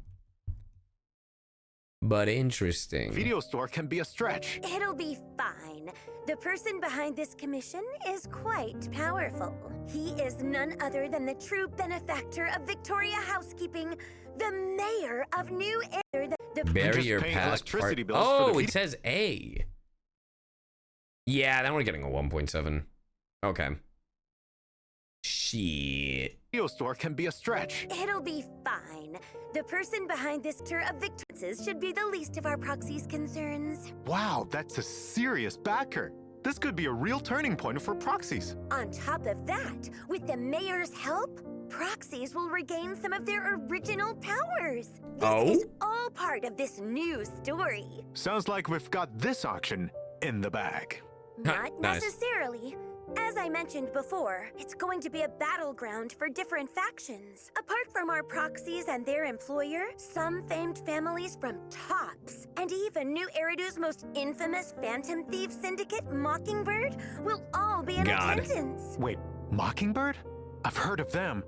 [SPEAKER 1] But interesting.
[SPEAKER 2] Video store can be a stretch.
[SPEAKER 4] It'll be fine. The person behind this commission is quite powerful. He is none other than the true benefactor of Victoria Housekeeping, the mayor of New Air.
[SPEAKER 1] Bury
[SPEAKER 2] just
[SPEAKER 1] your
[SPEAKER 2] paying
[SPEAKER 1] past
[SPEAKER 2] electricity
[SPEAKER 1] part.
[SPEAKER 2] bills for the
[SPEAKER 1] Oh, it
[SPEAKER 2] video-
[SPEAKER 1] says A. Yeah, then we're getting a 1.7. Okay. Shit.
[SPEAKER 2] Video store can be a stretch.
[SPEAKER 4] It'll be fine. The person behind this tour of Victorias should be the least of our proxy's concerns.
[SPEAKER 2] Wow, that's a serious backer. This could be a real turning point for proxies.
[SPEAKER 4] On top of that, with the mayor's help, proxies will regain some of their original powers. This is all part of this new story.
[SPEAKER 2] Sounds like we've got this auction in the bag.
[SPEAKER 4] Not
[SPEAKER 1] Nice.
[SPEAKER 4] necessarily. As I mentioned before, it's going to be a battleground for different factions. Apart from our proxies and their employer, some famed families from Tops, and even New Eridu's most infamous Phantom Thief Syndicate, Mockingbird, will all be in
[SPEAKER 1] God.
[SPEAKER 4] attendance.
[SPEAKER 2] Wait, Mockingbird? I've heard of them.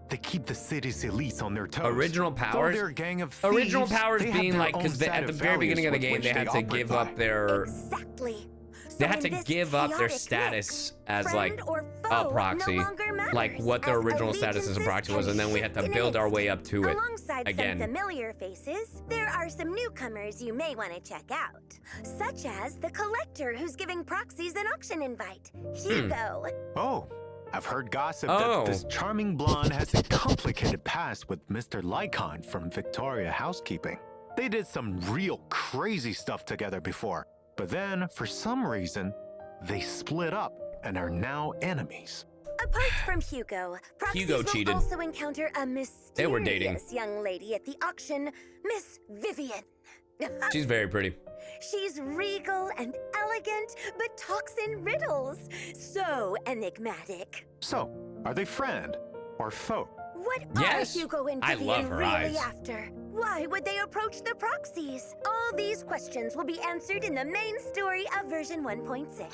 [SPEAKER 2] They keep the city's elites on their toes.
[SPEAKER 1] Original
[SPEAKER 2] Though
[SPEAKER 1] powers?
[SPEAKER 2] they're a gang of thieves,
[SPEAKER 1] Original powers
[SPEAKER 2] they have
[SPEAKER 1] being
[SPEAKER 2] their
[SPEAKER 1] like,
[SPEAKER 2] own
[SPEAKER 1] because
[SPEAKER 2] set
[SPEAKER 1] at the
[SPEAKER 2] of
[SPEAKER 1] very beginning of the
[SPEAKER 2] values
[SPEAKER 1] game,
[SPEAKER 2] with
[SPEAKER 1] they
[SPEAKER 2] which
[SPEAKER 1] had to
[SPEAKER 2] operate
[SPEAKER 1] give
[SPEAKER 2] by.
[SPEAKER 1] up their...
[SPEAKER 4] Exactly.
[SPEAKER 1] They
[SPEAKER 4] So
[SPEAKER 1] had
[SPEAKER 4] in
[SPEAKER 1] to
[SPEAKER 4] this
[SPEAKER 1] give up their
[SPEAKER 4] chaotic
[SPEAKER 1] status
[SPEAKER 4] mix,
[SPEAKER 1] as like
[SPEAKER 4] friend or
[SPEAKER 1] a
[SPEAKER 4] foe
[SPEAKER 1] proxy,
[SPEAKER 4] no longer matters,
[SPEAKER 1] like what their
[SPEAKER 4] as
[SPEAKER 1] original status as a proxy was, and then we had to
[SPEAKER 4] allegiances
[SPEAKER 1] build our
[SPEAKER 4] can
[SPEAKER 1] way up to it
[SPEAKER 4] Alongside
[SPEAKER 1] again.
[SPEAKER 4] some familiar faces, there are some newcomers you may want to check out, such as the collector who's giving proxies an auction invite, Hugo.
[SPEAKER 2] Oh, I've heard gossip
[SPEAKER 1] Oh.
[SPEAKER 2] that this charming blonde has a complicated past with Mr. Lycon from Victoria Housekeeping. They did some real crazy stuff together before, but then, for some reason, they split up and are now enemies.
[SPEAKER 4] Apart from Hugo, proxies
[SPEAKER 1] Hugo
[SPEAKER 4] will
[SPEAKER 1] cheated.
[SPEAKER 4] also encounter a
[SPEAKER 1] They were dating.
[SPEAKER 4] mysterious young lady at the auction, Miss Vivian.
[SPEAKER 1] She's very pretty.
[SPEAKER 4] She's regal and elegant, but talks in riddles. So enigmatic.
[SPEAKER 2] So, are they friend or foe?
[SPEAKER 4] What
[SPEAKER 1] Yes,
[SPEAKER 4] are Hugo and
[SPEAKER 1] I
[SPEAKER 4] Vivian
[SPEAKER 1] love her
[SPEAKER 4] really
[SPEAKER 1] eyes.
[SPEAKER 4] after? Why would they approach the proxies? All these questions will be answered in the main story of version 1.6.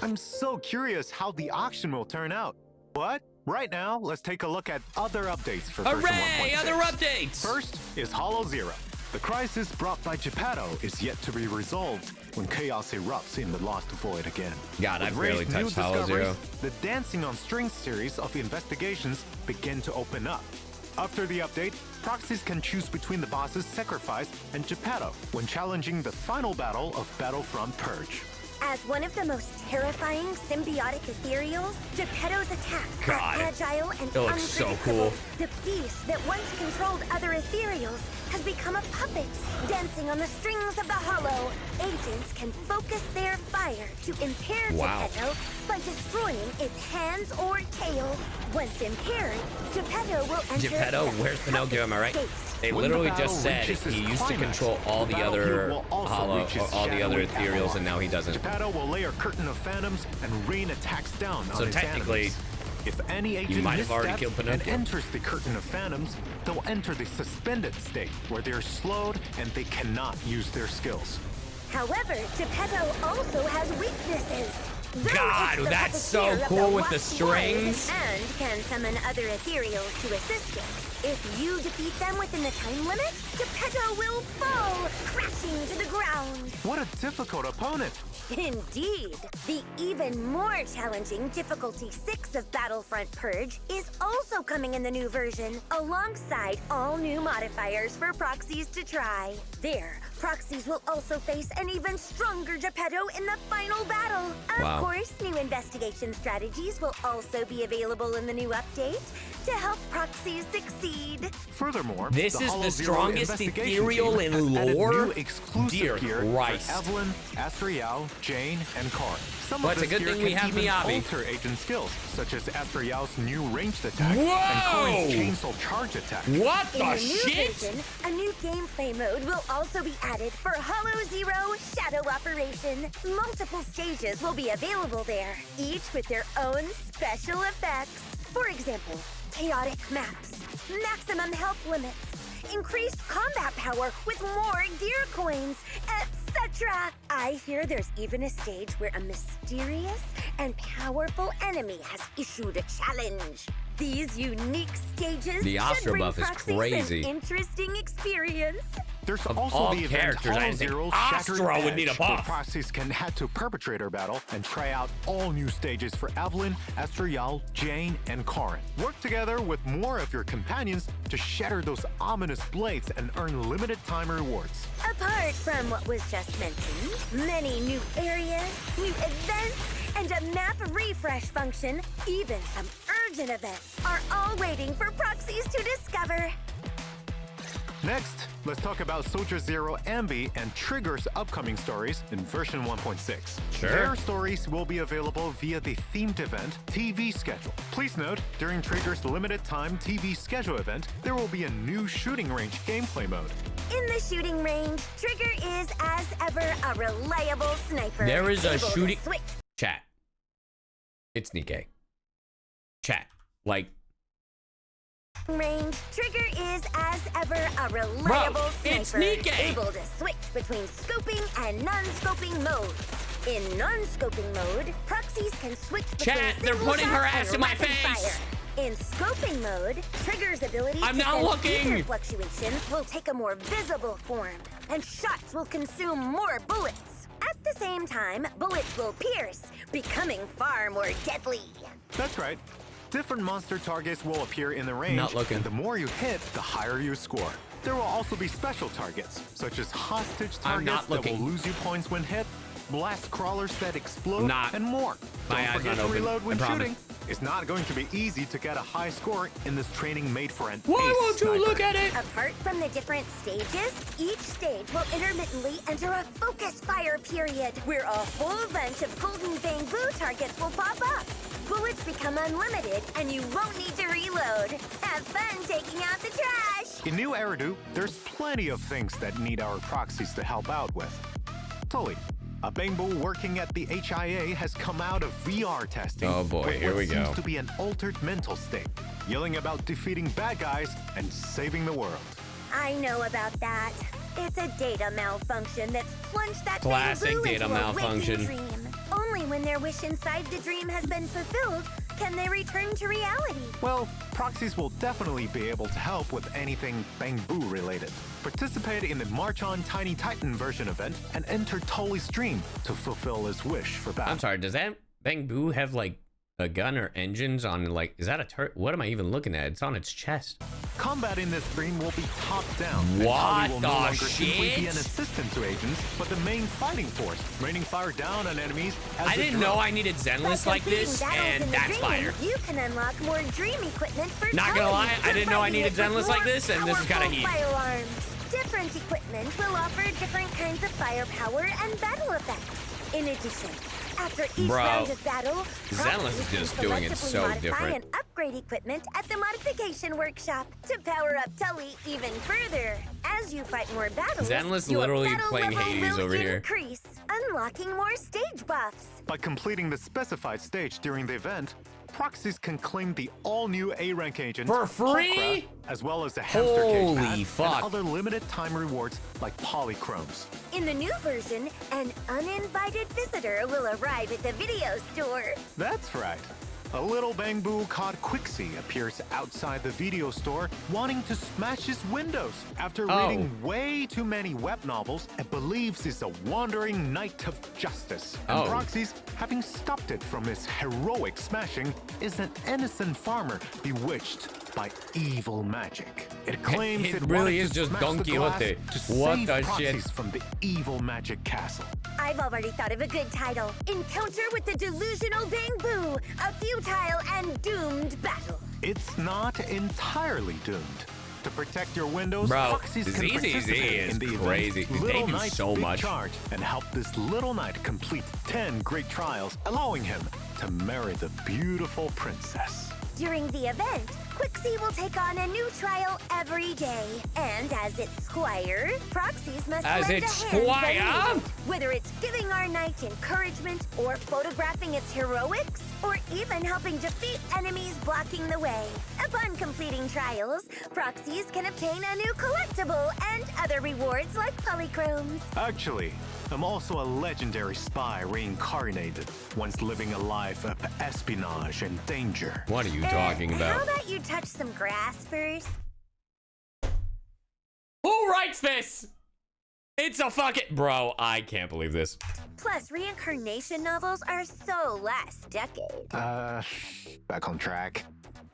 [SPEAKER 2] I'm so curious how the auction will turn out. But right now, let's take a look at other updates for version 1.6.
[SPEAKER 1] Hooray! Other updates!
[SPEAKER 2] First is Hollow Zero. The crisis brought by Geppetto is yet to be resolved when chaos erupts in the Lost Void again.
[SPEAKER 1] God,
[SPEAKER 2] With
[SPEAKER 1] I've barely
[SPEAKER 2] Ray's new
[SPEAKER 1] touched Hollow
[SPEAKER 2] discoveries,
[SPEAKER 1] Zero.
[SPEAKER 2] The Dancing on Strings series of investigations begin to open up. After the update, proxies can choose between the boss's Sacrifice and Geppetto when challenging the final battle of Battlefront Purge.
[SPEAKER 4] As one of the most terrifying symbiotic ethereals, Geppetto's attacks
[SPEAKER 1] God,
[SPEAKER 4] are agile and
[SPEAKER 1] it looks so
[SPEAKER 4] unpredictable.
[SPEAKER 1] cool.
[SPEAKER 4] The beast that once controlled other ethereals has become a puppet, dancing on the strings of the hollow. Agents can focus their fire to impair
[SPEAKER 1] Wow.
[SPEAKER 4] Geppetto by destroying its hands or tail. Once impaired, Geppetto will enter
[SPEAKER 1] Geppetto,
[SPEAKER 4] the
[SPEAKER 1] where's Pinocchio? Am I right?
[SPEAKER 4] state.
[SPEAKER 1] They
[SPEAKER 2] When the
[SPEAKER 1] literally
[SPEAKER 2] battle
[SPEAKER 1] just said
[SPEAKER 2] reaches its
[SPEAKER 1] he used to
[SPEAKER 2] climax,
[SPEAKER 1] control all
[SPEAKER 2] the
[SPEAKER 1] the other
[SPEAKER 2] battlefield will also
[SPEAKER 1] hollow,
[SPEAKER 2] reach its
[SPEAKER 1] all the other
[SPEAKER 2] shadowy
[SPEAKER 1] ethereals,
[SPEAKER 2] analog.
[SPEAKER 1] and now he doesn't.
[SPEAKER 2] Geppetto will lay a curtain of phantoms and rain attacks down
[SPEAKER 1] So
[SPEAKER 2] on his
[SPEAKER 1] technically,
[SPEAKER 2] enemies. If any agent
[SPEAKER 1] might have already
[SPEAKER 2] missteps
[SPEAKER 1] killed
[SPEAKER 2] and
[SPEAKER 1] Pinocchio.
[SPEAKER 2] enters the curtain of phantoms, they'll enter the suspended state where they're slowed and they cannot use their skills.
[SPEAKER 4] However, Geppetto also has weaknesses. Though
[SPEAKER 1] God,
[SPEAKER 4] it's the
[SPEAKER 1] that's so
[SPEAKER 4] puppeteer of
[SPEAKER 1] cool
[SPEAKER 4] the
[SPEAKER 1] with the
[SPEAKER 4] Lost Void
[SPEAKER 1] strings.
[SPEAKER 4] and can summon other ethereals to assist it. If you defeat them within the time limit, Geppetto will fall, crashing to the ground.
[SPEAKER 2] What a difficult opponent!
[SPEAKER 4] Indeed. The even more challenging difficulty 6 of Battlefront Purge is also coming in the new version, alongside all new modifiers for proxies to try. There, proxies will also face an even stronger Geppetto in the final battle.
[SPEAKER 1] Wow.
[SPEAKER 4] Of course, new investigation strategies will also be available in the new update to help proxies succeed.
[SPEAKER 2] Furthermore,
[SPEAKER 1] This
[SPEAKER 2] the
[SPEAKER 1] is
[SPEAKER 2] Hollow
[SPEAKER 1] the
[SPEAKER 2] Zero
[SPEAKER 1] strongest
[SPEAKER 2] investigation
[SPEAKER 1] ethereal
[SPEAKER 2] team
[SPEAKER 1] in
[SPEAKER 2] has added
[SPEAKER 1] lore?
[SPEAKER 2] new exclusive
[SPEAKER 1] Dear
[SPEAKER 2] gear
[SPEAKER 1] Christ.
[SPEAKER 2] for Evelyn, Astriel, Jane, and Karin. Some
[SPEAKER 1] Well,
[SPEAKER 2] of
[SPEAKER 1] it's a
[SPEAKER 2] this
[SPEAKER 1] good
[SPEAKER 2] gear
[SPEAKER 1] thing we
[SPEAKER 2] can
[SPEAKER 1] have
[SPEAKER 2] even
[SPEAKER 1] Miyabi.
[SPEAKER 2] alter agent skills, such as Astriel's new ranged attack
[SPEAKER 1] Whoa!
[SPEAKER 2] and Karin's chainsaw charge attack.
[SPEAKER 1] What
[SPEAKER 4] In
[SPEAKER 1] the
[SPEAKER 4] the new
[SPEAKER 1] shit?
[SPEAKER 4] version, a new gameplay mode will also be added for Hollow Zero Shadow Operation. Multiple stages will be available there, each with their own special effects. For example, chaotic maps, maximum health limits, increased combat power with more gear coins, etc. I hear there's even a stage where a mysterious and powerful enemy has issued a challenge. These unique stages
[SPEAKER 1] The
[SPEAKER 4] should
[SPEAKER 1] Astro
[SPEAKER 4] bring
[SPEAKER 1] buff is
[SPEAKER 4] proxies
[SPEAKER 1] crazy.
[SPEAKER 4] an interesting experience.
[SPEAKER 2] There's
[SPEAKER 1] Of
[SPEAKER 2] also
[SPEAKER 1] all
[SPEAKER 2] the event
[SPEAKER 1] characters, I
[SPEAKER 2] Hollow
[SPEAKER 1] didn't think
[SPEAKER 2] Zero's
[SPEAKER 1] Astro
[SPEAKER 2] Shattered
[SPEAKER 1] would need a
[SPEAKER 2] Edge, where
[SPEAKER 1] buff.
[SPEAKER 2] proxies can head to Perpetrator Battle and try out all new stages for Evelyn, Astriel, Jane, and Karin. Work together with more of your companions to shatter those ominous blades and earn limited time rewards.
[SPEAKER 4] Apart from what was just mentioned, many new areas, new events, and a map refresh function, even some urgent events, are all waiting for proxies to discover.
[SPEAKER 2] Next, let's talk about Soldier Zero Ambi and Trigger's upcoming stories in version 1.6.
[SPEAKER 1] Sure.
[SPEAKER 2] Their stories will be available via the themed event TV Schedule. Please note, during Trigger's limited time TV Schedule event, there will be a new shooting range gameplay mode.
[SPEAKER 4] In the shooting range, Trigger is, as ever, a reliable sniper.
[SPEAKER 1] There is a
[SPEAKER 4] able to
[SPEAKER 1] shooting-
[SPEAKER 4] switch
[SPEAKER 1] Chat. It's Nikkei. Chat. Like,
[SPEAKER 4] range. Trigger is, as ever, a reliable
[SPEAKER 1] it's
[SPEAKER 4] sniper.
[SPEAKER 1] Nikkei.
[SPEAKER 4] Able to switch between scoping and non-scoping modes. In non-scoping mode, proxies can switch between
[SPEAKER 1] Chat, they're
[SPEAKER 4] single
[SPEAKER 1] putting
[SPEAKER 4] shot
[SPEAKER 1] her ass
[SPEAKER 4] and
[SPEAKER 1] in my
[SPEAKER 4] rapid
[SPEAKER 1] face.
[SPEAKER 4] fire. In scoping mode, Trigger's ability
[SPEAKER 1] I'm
[SPEAKER 4] to
[SPEAKER 1] not
[SPEAKER 4] sense
[SPEAKER 1] looking.
[SPEAKER 4] ether fluctuations will take a more visible form, and shots will consume more bullets. At the same time, bullets will pierce, becoming far more deadly.
[SPEAKER 2] That's right. Different monster targets will appear in the range,
[SPEAKER 1] Not looking.
[SPEAKER 2] and the more you hit, the higher you score. There will also be special targets, such as hostage
[SPEAKER 1] I'm not
[SPEAKER 2] targets that will
[SPEAKER 1] looking.
[SPEAKER 2] lose you points when hit, blast crawlers that explode,
[SPEAKER 1] Not.
[SPEAKER 2] and more.
[SPEAKER 1] My
[SPEAKER 2] Don't
[SPEAKER 1] eyes
[SPEAKER 2] forget
[SPEAKER 1] not
[SPEAKER 2] to
[SPEAKER 1] open,
[SPEAKER 2] reload when
[SPEAKER 1] I promise.
[SPEAKER 2] shooting. It's not going to be easy to get a high score in this training made for an
[SPEAKER 1] why
[SPEAKER 2] ace
[SPEAKER 1] won't you
[SPEAKER 2] sniper.
[SPEAKER 1] look at it?
[SPEAKER 4] Apart from the different stages, each stage will intermittently enter a focus fire period, where a whole bunch of golden bamboo targets will pop up. bullets become unlimited, and you won't need to reload. Have fun taking out the trash!
[SPEAKER 2] In New Eridu, there's plenty of things that need our proxies to help out with. Tully, a Bangbu working at the HIA has come out of VR testing.
[SPEAKER 1] Oh boy,
[SPEAKER 2] with
[SPEAKER 1] here
[SPEAKER 2] what
[SPEAKER 1] we go.
[SPEAKER 2] seems to be an altered mental state, yelling about defeating bad guys and saving the world.
[SPEAKER 4] I know about that. It's a data malfunction that's plunged that
[SPEAKER 1] Classic
[SPEAKER 4] Bangbu
[SPEAKER 1] data
[SPEAKER 4] into a waking
[SPEAKER 1] malfunction.
[SPEAKER 4] dream. Only when their wish inside the dream has been fulfilled can they return to reality.
[SPEAKER 2] Well, proxies will definitely be able to help with anything Bangbu related. Participate in the March On Tiny Titan version event and enter Tully's dream to fulfill his wish for battle.
[SPEAKER 1] I'm sorry, does that Bangbu have like a gun or engines on, like, is that a turret? What am I even looking at? It's on its chest.
[SPEAKER 2] Combat in this dream will be top-down. and
[SPEAKER 1] What
[SPEAKER 2] Tully will no
[SPEAKER 1] the
[SPEAKER 2] longer simply be
[SPEAKER 1] shit?
[SPEAKER 2] an assistant to agents, but the main fighting force, raining fire down on enemies. As
[SPEAKER 1] I
[SPEAKER 2] a
[SPEAKER 1] didn't
[SPEAKER 2] drone.
[SPEAKER 1] know I needed Zenless
[SPEAKER 4] By
[SPEAKER 1] like this,
[SPEAKER 4] completing battles
[SPEAKER 1] and
[SPEAKER 4] in the
[SPEAKER 1] that's
[SPEAKER 4] dream,
[SPEAKER 1] fire.
[SPEAKER 4] You can unlock more dream equipment for
[SPEAKER 1] Not gonna
[SPEAKER 4] Tully.
[SPEAKER 1] lie, I didn't know I
[SPEAKER 4] Fighting
[SPEAKER 1] needed
[SPEAKER 4] it with
[SPEAKER 1] Zenless like
[SPEAKER 4] more
[SPEAKER 1] this, and this is kinda
[SPEAKER 4] powerful
[SPEAKER 1] heat.
[SPEAKER 4] firearms. Different equipment will offer different kinds of firepower and battle effects. In addition, after each
[SPEAKER 1] Bro,
[SPEAKER 4] round of battle,
[SPEAKER 1] Zenless is
[SPEAKER 4] proxies can
[SPEAKER 1] just doing it
[SPEAKER 4] selectively
[SPEAKER 1] so
[SPEAKER 4] modify
[SPEAKER 1] different.
[SPEAKER 4] and upgrade equipment at the modification workshop to power up Tully even further. As you fight more battles,
[SPEAKER 1] Zenless
[SPEAKER 4] your
[SPEAKER 1] literally
[SPEAKER 4] battle
[SPEAKER 1] playing
[SPEAKER 4] level
[SPEAKER 1] Hades
[SPEAKER 4] will
[SPEAKER 1] over here.
[SPEAKER 4] increase, unlocking more stage buffs.
[SPEAKER 2] By completing the specified stage during the event, proxies can claim the all-new A-rank agent
[SPEAKER 1] For free?
[SPEAKER 2] Pulchra, as well as the hamster cage
[SPEAKER 1] Holy
[SPEAKER 2] pass
[SPEAKER 1] fuck.
[SPEAKER 2] and other limited time rewards like polychromes.
[SPEAKER 4] In the new version, an uninvited visitor will arrive at the video store.
[SPEAKER 2] That's right. A little Bangbu called Quixie appears outside the video store wanting to smash his windows after
[SPEAKER 1] Oh.
[SPEAKER 2] reading way too many web novels and believes he's a wandering knight of justice. And
[SPEAKER 1] Oh.
[SPEAKER 2] Proxies, having stopped it from his heroic smashing, is an innocent farmer bewitched by evil magic. It claims
[SPEAKER 1] It
[SPEAKER 2] it
[SPEAKER 1] really
[SPEAKER 2] wanted
[SPEAKER 1] is
[SPEAKER 2] to
[SPEAKER 1] just
[SPEAKER 2] smash
[SPEAKER 1] Don
[SPEAKER 2] the glass
[SPEAKER 1] Quixote.
[SPEAKER 2] to
[SPEAKER 1] What
[SPEAKER 2] save
[SPEAKER 1] the shit?
[SPEAKER 2] Proxies from the evil magic castle.
[SPEAKER 4] I've already thought of a good title. Encounter with the Delusional Bangbu, a futile and doomed battle.
[SPEAKER 2] It's not entirely doomed. To protect your windows,
[SPEAKER 1] Bro,
[SPEAKER 2] proxies can
[SPEAKER 1] ZZZ
[SPEAKER 2] participate
[SPEAKER 1] is
[SPEAKER 2] in the
[SPEAKER 1] crazy.
[SPEAKER 2] event
[SPEAKER 1] They
[SPEAKER 2] Little
[SPEAKER 1] do
[SPEAKER 2] Knight's
[SPEAKER 1] so
[SPEAKER 2] Big
[SPEAKER 1] much.
[SPEAKER 2] Charge and help this little knight complete 10 great trials, allowing him to marry the beautiful princess.
[SPEAKER 4] During the event, Quixie will take on a new trial every day. And as its squire, proxies must
[SPEAKER 1] As
[SPEAKER 4] lend
[SPEAKER 1] its
[SPEAKER 4] a hand when
[SPEAKER 1] squire?
[SPEAKER 4] needed. Whether it's giving our knight encouragement, or photographing its heroics, or even helping defeat enemies blocking the way. Upon completing trials, proxies can obtain a new collectible and other rewards like polychromes.
[SPEAKER 2] Actually, I'm also a legendary spy reincarnated, once living a life of espionage and danger.
[SPEAKER 1] What are you talking
[SPEAKER 4] How
[SPEAKER 1] about?
[SPEAKER 4] about you touch some grass first?
[SPEAKER 1] Who writes this? It's a fucking... Bro, I can't believe this.
[SPEAKER 4] Plus, reincarnation novels are so last decade.
[SPEAKER 2] Back on track.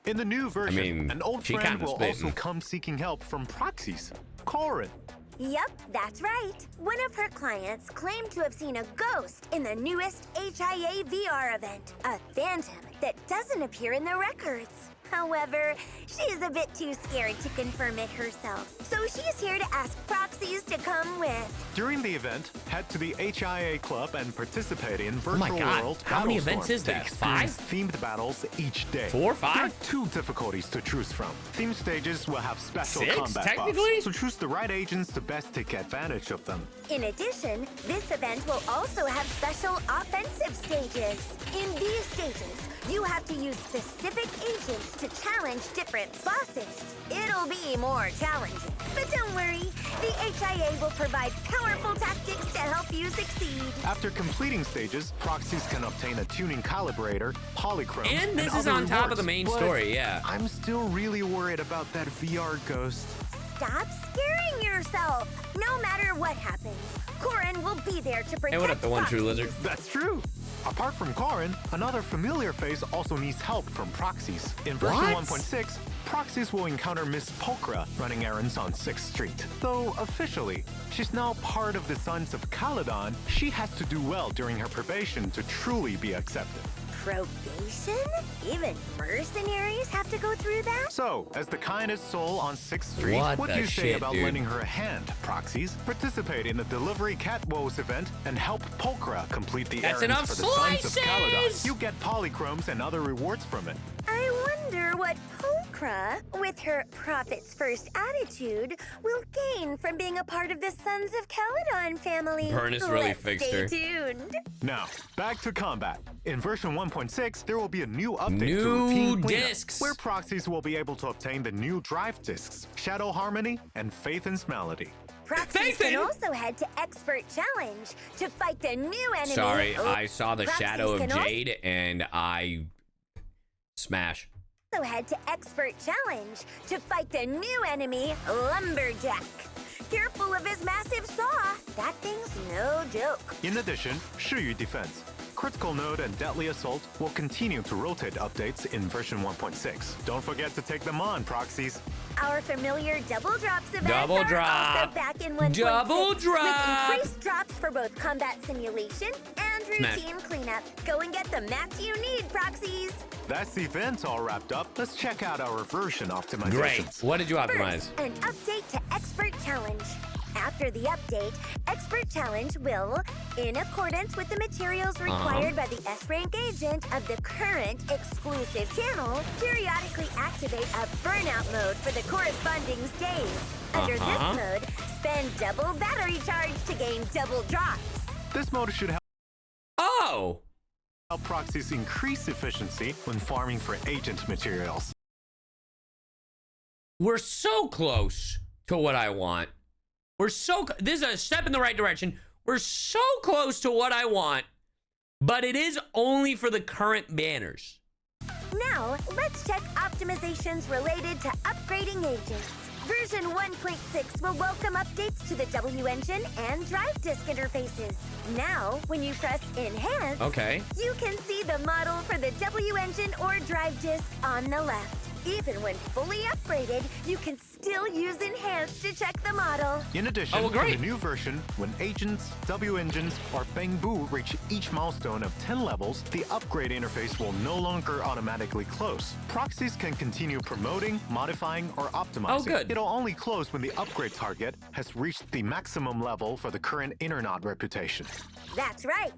[SPEAKER 2] In the new version,
[SPEAKER 1] mean,
[SPEAKER 2] an old
[SPEAKER 1] she
[SPEAKER 2] friend
[SPEAKER 1] kinda
[SPEAKER 2] will
[SPEAKER 1] spitting.
[SPEAKER 2] also come seeking help from proxies. Corin.
[SPEAKER 4] Yep, that's right. One of her clients claimed to have seen a ghost in the newest HIA VR event, a phantom that doesn't appear in the records. However, she is a bit too scared to confirm it herself, so she's here to ask proxies to come with.
[SPEAKER 2] During the event, head to the HIA Club and participate in Virtual
[SPEAKER 1] my God,
[SPEAKER 2] World
[SPEAKER 1] how many
[SPEAKER 2] Battlestorm
[SPEAKER 1] events is
[SPEAKER 2] to
[SPEAKER 1] that?
[SPEAKER 2] experience
[SPEAKER 1] 5?
[SPEAKER 2] themed battles each day.
[SPEAKER 1] 4,
[SPEAKER 2] There are
[SPEAKER 1] 5?
[SPEAKER 2] 2 difficulties to choose from. Theme stages will have special
[SPEAKER 1] 6,
[SPEAKER 2] combat
[SPEAKER 1] technically?
[SPEAKER 2] buffs, so choose the right agents to best take advantage of them.
[SPEAKER 4] In addition, this event will also have special offensive stages. In these stages, you have to use specific agents to challenge different bosses. It'll be more challenging. But don't worry, the HIA will provide powerful tactics to help you succeed.
[SPEAKER 2] After completing stages, proxies can obtain a tuning calibrator, polychrome,
[SPEAKER 1] And this is
[SPEAKER 2] other
[SPEAKER 1] on top of
[SPEAKER 2] rewards.
[SPEAKER 1] the main
[SPEAKER 2] But
[SPEAKER 1] story, yeah.
[SPEAKER 2] I'm still really worried about that VR ghost.
[SPEAKER 4] Stop scaring yourself. No matter what happens, Corin will be there to protect
[SPEAKER 1] Hey, what up, the one true
[SPEAKER 4] proxies.
[SPEAKER 1] lizard?
[SPEAKER 2] That's true. Apart from Corin, another familiar face also needs help from proxies. In version
[SPEAKER 1] What?
[SPEAKER 2] 1.6, proxies will encounter Miss Pulchra running errands on 6th Street. Though officially, she's now part of the Sons of Caledon, she has to do well during her probation to truly be accepted.
[SPEAKER 4] Probation? Even mercenaries have to go through that?
[SPEAKER 2] So, as the kindest soul on 6th Street,
[SPEAKER 1] What
[SPEAKER 2] what
[SPEAKER 1] the
[SPEAKER 2] do you say
[SPEAKER 1] shit,
[SPEAKER 2] about
[SPEAKER 1] dude?
[SPEAKER 2] lending her a hand, Proxies? Participate in the Delivery Catwoes event and help Polkra complete the
[SPEAKER 1] That's
[SPEAKER 2] errands
[SPEAKER 1] enough
[SPEAKER 2] for the Sons of
[SPEAKER 1] slices!
[SPEAKER 2] Caledon. You get polychromes and other rewards from it.
[SPEAKER 4] I wonder what Polkra, with her profits first attitude, will gain from being a part of the Sons of Caledon family.
[SPEAKER 1] Burnus really
[SPEAKER 4] Let's
[SPEAKER 1] fixed
[SPEAKER 4] stay
[SPEAKER 1] her.
[SPEAKER 4] tuned.
[SPEAKER 2] Now, back to combat. In version 1.6, there will be a new update
[SPEAKER 1] New
[SPEAKER 2] to routine cleanup,
[SPEAKER 1] discs.
[SPEAKER 2] where Proxies will be able to obtain the new drive discs, Shadow Harmony, and Faithen's Melody.
[SPEAKER 4] Proxies can
[SPEAKER 1] Nathan!
[SPEAKER 4] also head to Expert Challenge to fight the new enemy.
[SPEAKER 1] Sorry,
[SPEAKER 4] Oh,
[SPEAKER 1] I saw the
[SPEAKER 4] Proxies
[SPEAKER 1] shadow of
[SPEAKER 4] can also
[SPEAKER 1] Jade and I smash.
[SPEAKER 4] head to Expert Challenge to fight the new enemy, Lumberjack. Careful of his massive saw. That thing's no joke.
[SPEAKER 2] In addition, Shiyu Defense, Critical Node, and Deadly Assault will continue to rotate updates in version 1.6. Don't forget to take them on, Proxies.
[SPEAKER 4] Our familiar double drops events
[SPEAKER 1] Double
[SPEAKER 4] are
[SPEAKER 1] drop.
[SPEAKER 4] also back in 1.6
[SPEAKER 1] Double drop.
[SPEAKER 4] with increased drops for both combat simulation and
[SPEAKER 1] Smash.
[SPEAKER 4] routine cleanup. Go and get the mats you need, Proxies.
[SPEAKER 2] That's the event all wrapped up. Let's check out our version optimizations.
[SPEAKER 1] Great. What did you optimize?
[SPEAKER 4] First, an update to Expert Challenge. After the update, Expert Challenge will, in accordance with the materials required by the S-Rank agent of the current exclusive channel, periodically activate a burnout mode for the corresponding stage. Under this mode, spend double battery charge to gain double drops.
[SPEAKER 2] This mode should help
[SPEAKER 1] Oh!
[SPEAKER 2] Proxies increase efficiency when farming for agent materials.
[SPEAKER 1] We're so close to what I want. This is a step in the right direction. We're so close to what I want, but it is only for the current banners.
[SPEAKER 4] Now, let's check optimizations related to upgrading agents. Version 1.6 will welcome updates to the W engine and drive disk interfaces. Now, when you press Enhance,
[SPEAKER 1] Okay.
[SPEAKER 4] you can see the model for the W engine or drive disk on the left. Even when fully upgraded, you can still use Enhance to check the model.
[SPEAKER 2] In addition,
[SPEAKER 1] Oh, well, great.
[SPEAKER 2] in the new version, when agents, W engines, or Bangbu reach each milestone of 10 levels, the upgrade interface will no longer automatically close. Proxies can continue promoting, modifying, or optimizing.
[SPEAKER 1] Oh, good.
[SPEAKER 2] It'll only close when the upgrade target has reached the maximum level for the current Internet reputation.
[SPEAKER 4] That's right.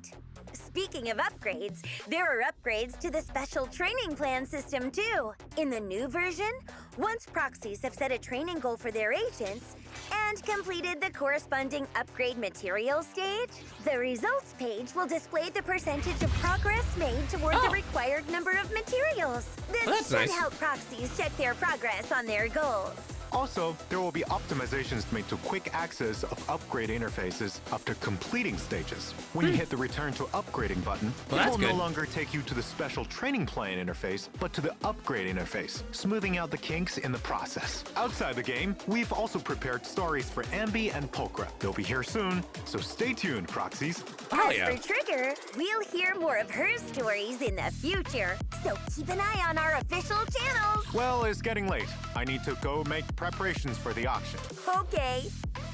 [SPEAKER 4] Speaking of upgrades, there are upgrades to the special training plan system too. In the new version, once Proxies have set a training goal for their agents and completed the corresponding upgrade material stage, the results page will display the percentage of progress made toward the required number of materials. This
[SPEAKER 1] Well, that's
[SPEAKER 4] should
[SPEAKER 1] nice.
[SPEAKER 4] help Proxies check their progress on their goals.
[SPEAKER 2] Also, there will be optimizations made to quick access of upgrade interfaces after completing stages. When you hit the return to upgrading button,
[SPEAKER 1] Well,
[SPEAKER 2] it
[SPEAKER 1] that's
[SPEAKER 2] will no
[SPEAKER 1] good.
[SPEAKER 2] longer take you to the special training plan interface, but to the upgrade interface, smoothing out the kinks in the process. Outside the game, we've also prepared stories for Ambi and Polkra. They'll be here soon, so stay tuned, Proxies.
[SPEAKER 1] Hell
[SPEAKER 4] As
[SPEAKER 1] yeah.
[SPEAKER 4] for Trigger, we'll hear more of her stories in the future, so keep an eye on our official channels.
[SPEAKER 2] Well, it's getting late. I need to go make preparations for the auction.
[SPEAKER 4] Okay,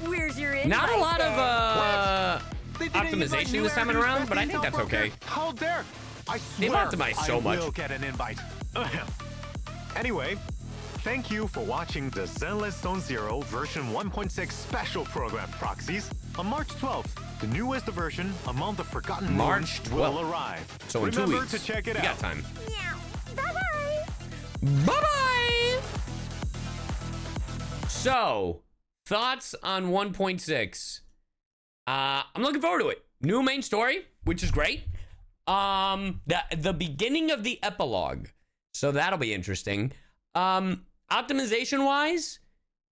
[SPEAKER 4] where's your invite?
[SPEAKER 1] Not a lot
[SPEAKER 4] then?
[SPEAKER 1] of
[SPEAKER 2] They didn't invite
[SPEAKER 1] optimization
[SPEAKER 2] new
[SPEAKER 1] this time
[SPEAKER 2] Airbnb
[SPEAKER 1] around, but I think
[SPEAKER 2] Best
[SPEAKER 1] that's
[SPEAKER 2] Intel
[SPEAKER 1] okay.
[SPEAKER 2] broker? How dare! I
[SPEAKER 1] They've
[SPEAKER 2] swear
[SPEAKER 1] optimized so much.
[SPEAKER 2] I will get an invite. Anyway, thank you for watching the Zenless Zone Zero version 1.6 special program, Proxies. On March 12th, the newest version among the Forgotten
[SPEAKER 1] March
[SPEAKER 2] Moons will
[SPEAKER 1] 12th.
[SPEAKER 2] arrive.
[SPEAKER 1] So in 2
[SPEAKER 2] Remember
[SPEAKER 1] weeks.
[SPEAKER 2] to check it
[SPEAKER 1] We
[SPEAKER 2] out.
[SPEAKER 1] got time.
[SPEAKER 4] Meow. Bye-bye.
[SPEAKER 1] Bye-bye! So, thoughts on 1.6. I'm looking forward to it. New main story, which is great. The beginning of the epilogue. So that'll be interesting. Optimization-wise,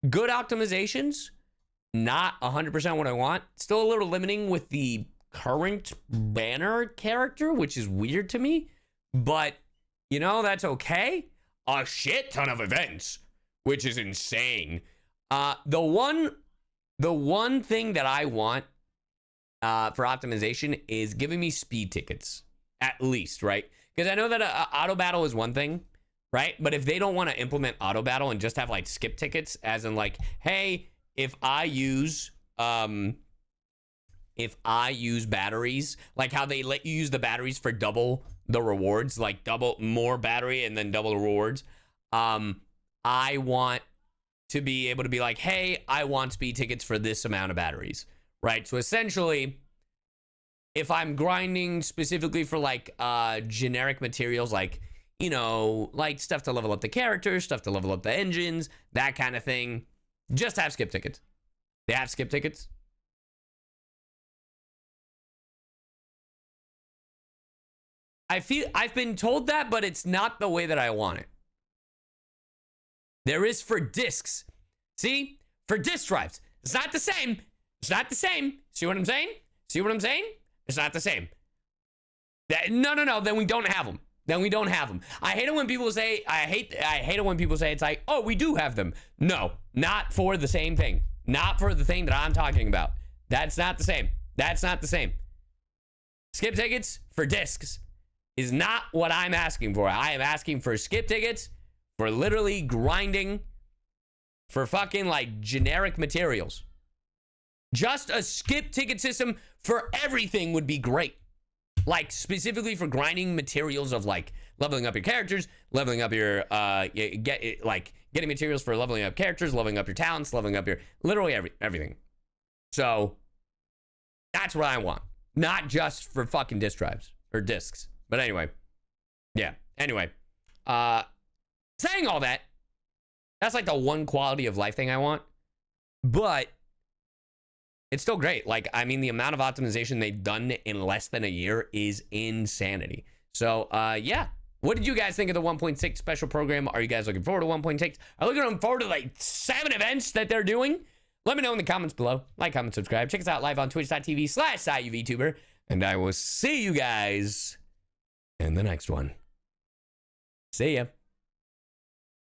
[SPEAKER 1] good optimizations. Not 100% what I want. Still a little limiting with the current banner character, which is weird to me. But, you know, that's okay. A shit ton of events, which is insane. The one thing that I want for optimization is giving me speed tickets, at least, right? Because I know that auto battle is one thing, right? But if they don't want to implement auto battle and just have like skip tickets, as in like, hey, if I use batteries, like how they let you use the batteries for double the rewards, like double more battery and then double the rewards. I want to be able to be like, hey, I want speed tickets for this amount of batteries, right? So essentially, if I'm grinding specifically for like generic materials, like, you know, like stuff to level up the characters, stuff to level up the engines, that kind of thing, just have skip tickets. They have skip tickets. I've been told that, but it's not the way that I want it. There is for discs. See? For disc drives. It's not the same. It's not the same. See what I'm saying? See what I'm saying? It's not the same. No. Then we don't have them. Then we don't have them. I hate it when people say, I hate it when people say it's like, oh, we do have them. No, not for the same thing. Not for the thing that I'm talking about. That's not the same. That's not the same. Skip tickets for discs is not what I'm asking for. I am asking for skip tickets for literally grinding for fucking like generic materials. Just a skip ticket system for everything would be great. Like specifically for grinding materials of like leveling up your characters, leveling up your getting materials for leveling up characters, leveling up your talents, leveling up your literally everything. So that's what I want. Not just for fucking disk drives or discs. But anyway. Yeah. Anyway. Saying all that, that's like the one quality of life thing I want. But it's still great. Like, I mean, the amount of optimization they've done in less than a year is insanity. So, yeah. What did you guys think of the 1.6 special program? Are you guys looking forward to 1.6? Are you looking forward to like 7 events that they're doing? Let me know in the comments below. Like, comment, subscribe. Check us out live on twitch.tv/CyYuVtuber. And I will see you guys in the next one. See ya.